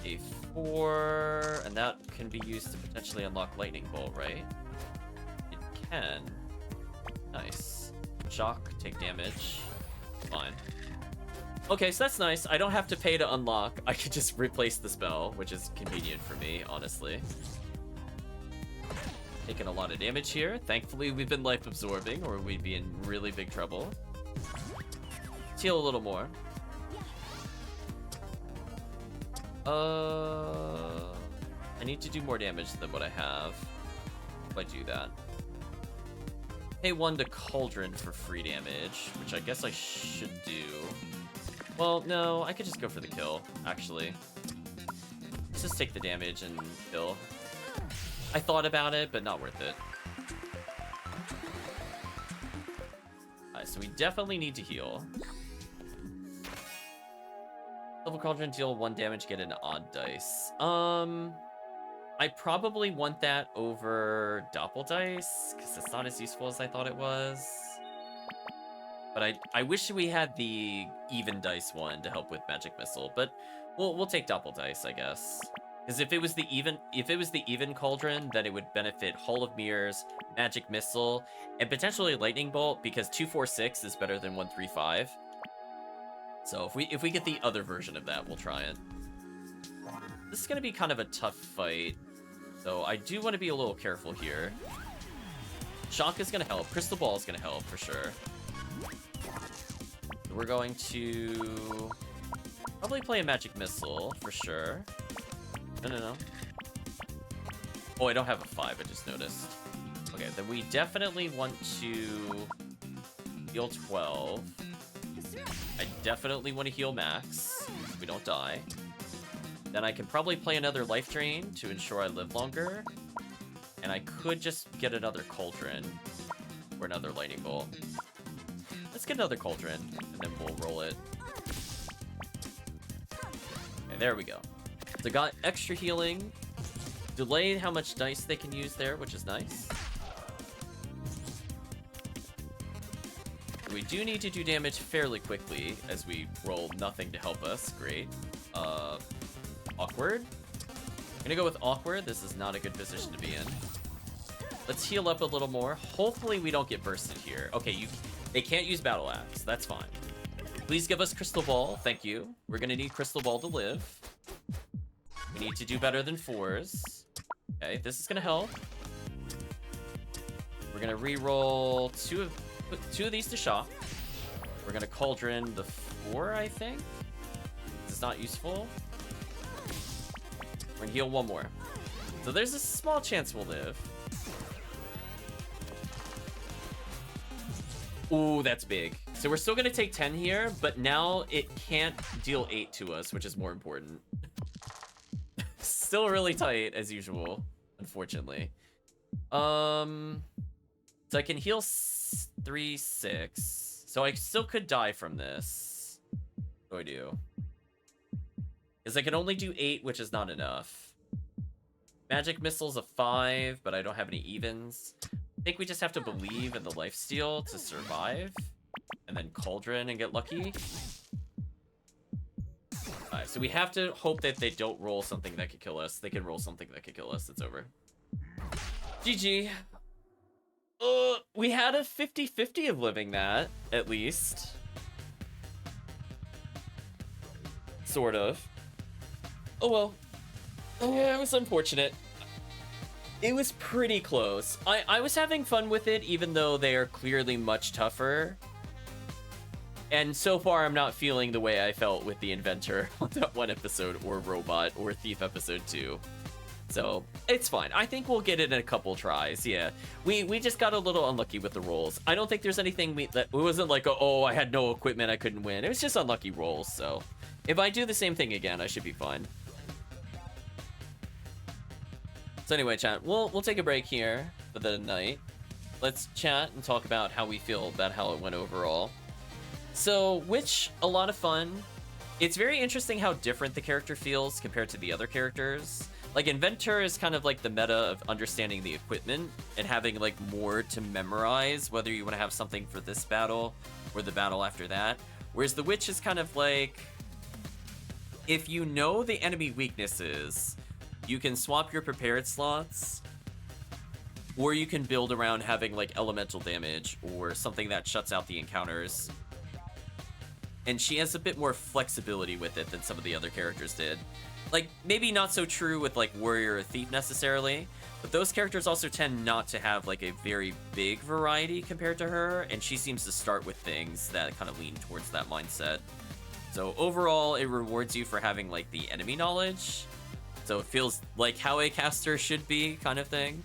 A 4. And that can be used to potentially unlock Lightning Bolt, right? It can. Nice. Shock, take damage. Fine. Okay, so that's nice. I don't have to pay to unlock. I could just replace the spell, which is convenient for me, honestly. Taking a lot of damage here. Thankfully, we've been life absorbing, or we'd be in really big trouble. Let's heal a little more. I need to do more damage than what I have. If I do that. Pay 1 to Cauldron for free damage, which I guess I should do. Well, no, I could just go for the kill, actually. Let's just take the damage and kill. I thought about it, but not worth it. Alright, so we definitely need to heal. Level Cauldron, deal 1 damage, get an odd dice. I probably want that over Doppel Dice, because it's not as useful as I thought it was. But I wish we had the even dice one to help with Magic Missile, but we'll take Doppel Dice, I guess. Because if it was the even Cauldron, then it would benefit Hall of Mirrors, Magic Missile, and potentially Lightning Bolt, because 246 is better than 135. So if we get the other version of that, we'll try it. This is gonna be kind of a tough fight, so I do want to be a little careful here. Shock is gonna help. Crystal Ball is gonna help for sure. We're going to probably play a Magic Missile for sure. No. Oh, I don't have a 5, I just noticed. Okay, then we definitely want to heal 12. I definitely want to heal max. we don't die. Then I can probably play another life drain to ensure I live longer. And I could just get another cauldron or another lightning bolt. Let's get another cauldron and then we'll roll it. Okay, there we go. So got extra healing. Delayed how much dice they can use there, which is nice. We do need to do damage fairly quickly as we roll nothing to help us. Great. Awkward. I'm gonna go with awkward. This is not a good position to be in. Let's heal up a little more. Hopefully we don't get bursted here. Okay, they can't use battle axe. That's fine. Please give us crystal ball. Thank you. We're gonna need crystal ball to live. We need to do better than 4s. Okay, this is gonna help. We're gonna re-roll put 2 of these to shock. We're gonna cauldron the 4, I think. This is not useful. We're gonna heal 1 more. So there's a small chance we'll live. Ooh, that's big. So we're still gonna take 10 here, but now it can't deal 8 to us, which is more important. Still really tight as usual, unfortunately. So I can heal 3, 6. So I still could die from this. What do I do? Because I can only do 8, which is not enough. Magic missile's a 5, but I don't have any evens. I think we just have to believe in the lifesteal to survive. And then cauldron and get lucky. Alright, so we have to hope that they don't roll something that could kill us. They can roll something that could kill us. It's over. GG. We had a 50-50 of living that, at least. Sort of. Oh well. Yeah, it was unfortunate. It was pretty close. I was having fun with it, even though they are clearly much tougher. And so far, I'm not feeling the way I felt with the Inventor on that one episode, or Robot, or Thief episode 2. So, it's fine. I think we'll get it in a couple tries, yeah. We just got a little unlucky with the rolls. I don't think there's anything it wasn't like, oh, I had no equipment, I couldn't win. It was just unlucky rolls, so. If I do the same thing again, I should be fine. So anyway, chat, we'll take a break here for the night. Let's chat and talk about how we feel about how it went overall. So, Witch, a lot of fun. It's very interesting how different the character feels compared to the other characters. Like, Inventor is kind of like the meta of understanding the equipment and having, like, more to memorize, whether you want to have something for this battle or the battle after that. Whereas the Witch is kind of like, if you know the enemy weaknesses, you can swap your prepared slots, or you can build around having, like, elemental damage or something that shuts out the encounters. And she has a bit more flexibility with it than some of the other characters did. Like, maybe not so true with, like, Warrior or Thief necessarily, but those characters also tend not to have, like, a very big variety compared to her, and she seems to start with things that kind of lean towards that mindset. So overall, it rewards you for having, like, the enemy knowledge. So it feels like how a caster should be, kind of thing.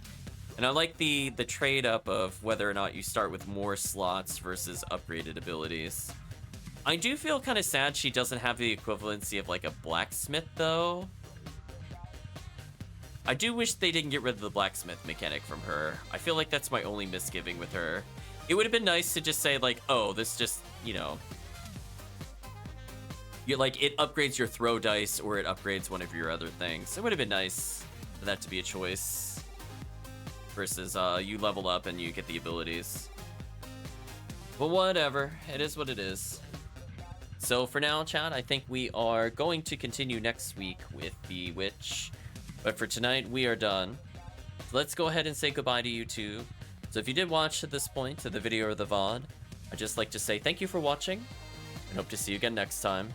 And I like the trade-up of whether or not you start with more slots versus upgraded abilities. I do feel kind of sad she doesn't have the equivalency of, like, a blacksmith, though. I do wish they didn't get rid of the blacksmith mechanic from her. I feel like that's my only misgiving with her. It would have been nice to just say, like, oh, this just, you know... like, it upgrades your throw dice, or it upgrades one of your other things. It would have been nice for that to be a choice. Versus, you level up and you get the abilities. But whatever. It is what it is. So for now, chat, I think we are going to continue next week with the Witch. But for tonight, we are done. So let's go ahead and say goodbye to YouTube. So if you did watch to this point, to the video or the VOD, I'd just like to say thank you for watching, and hope to see you again next time.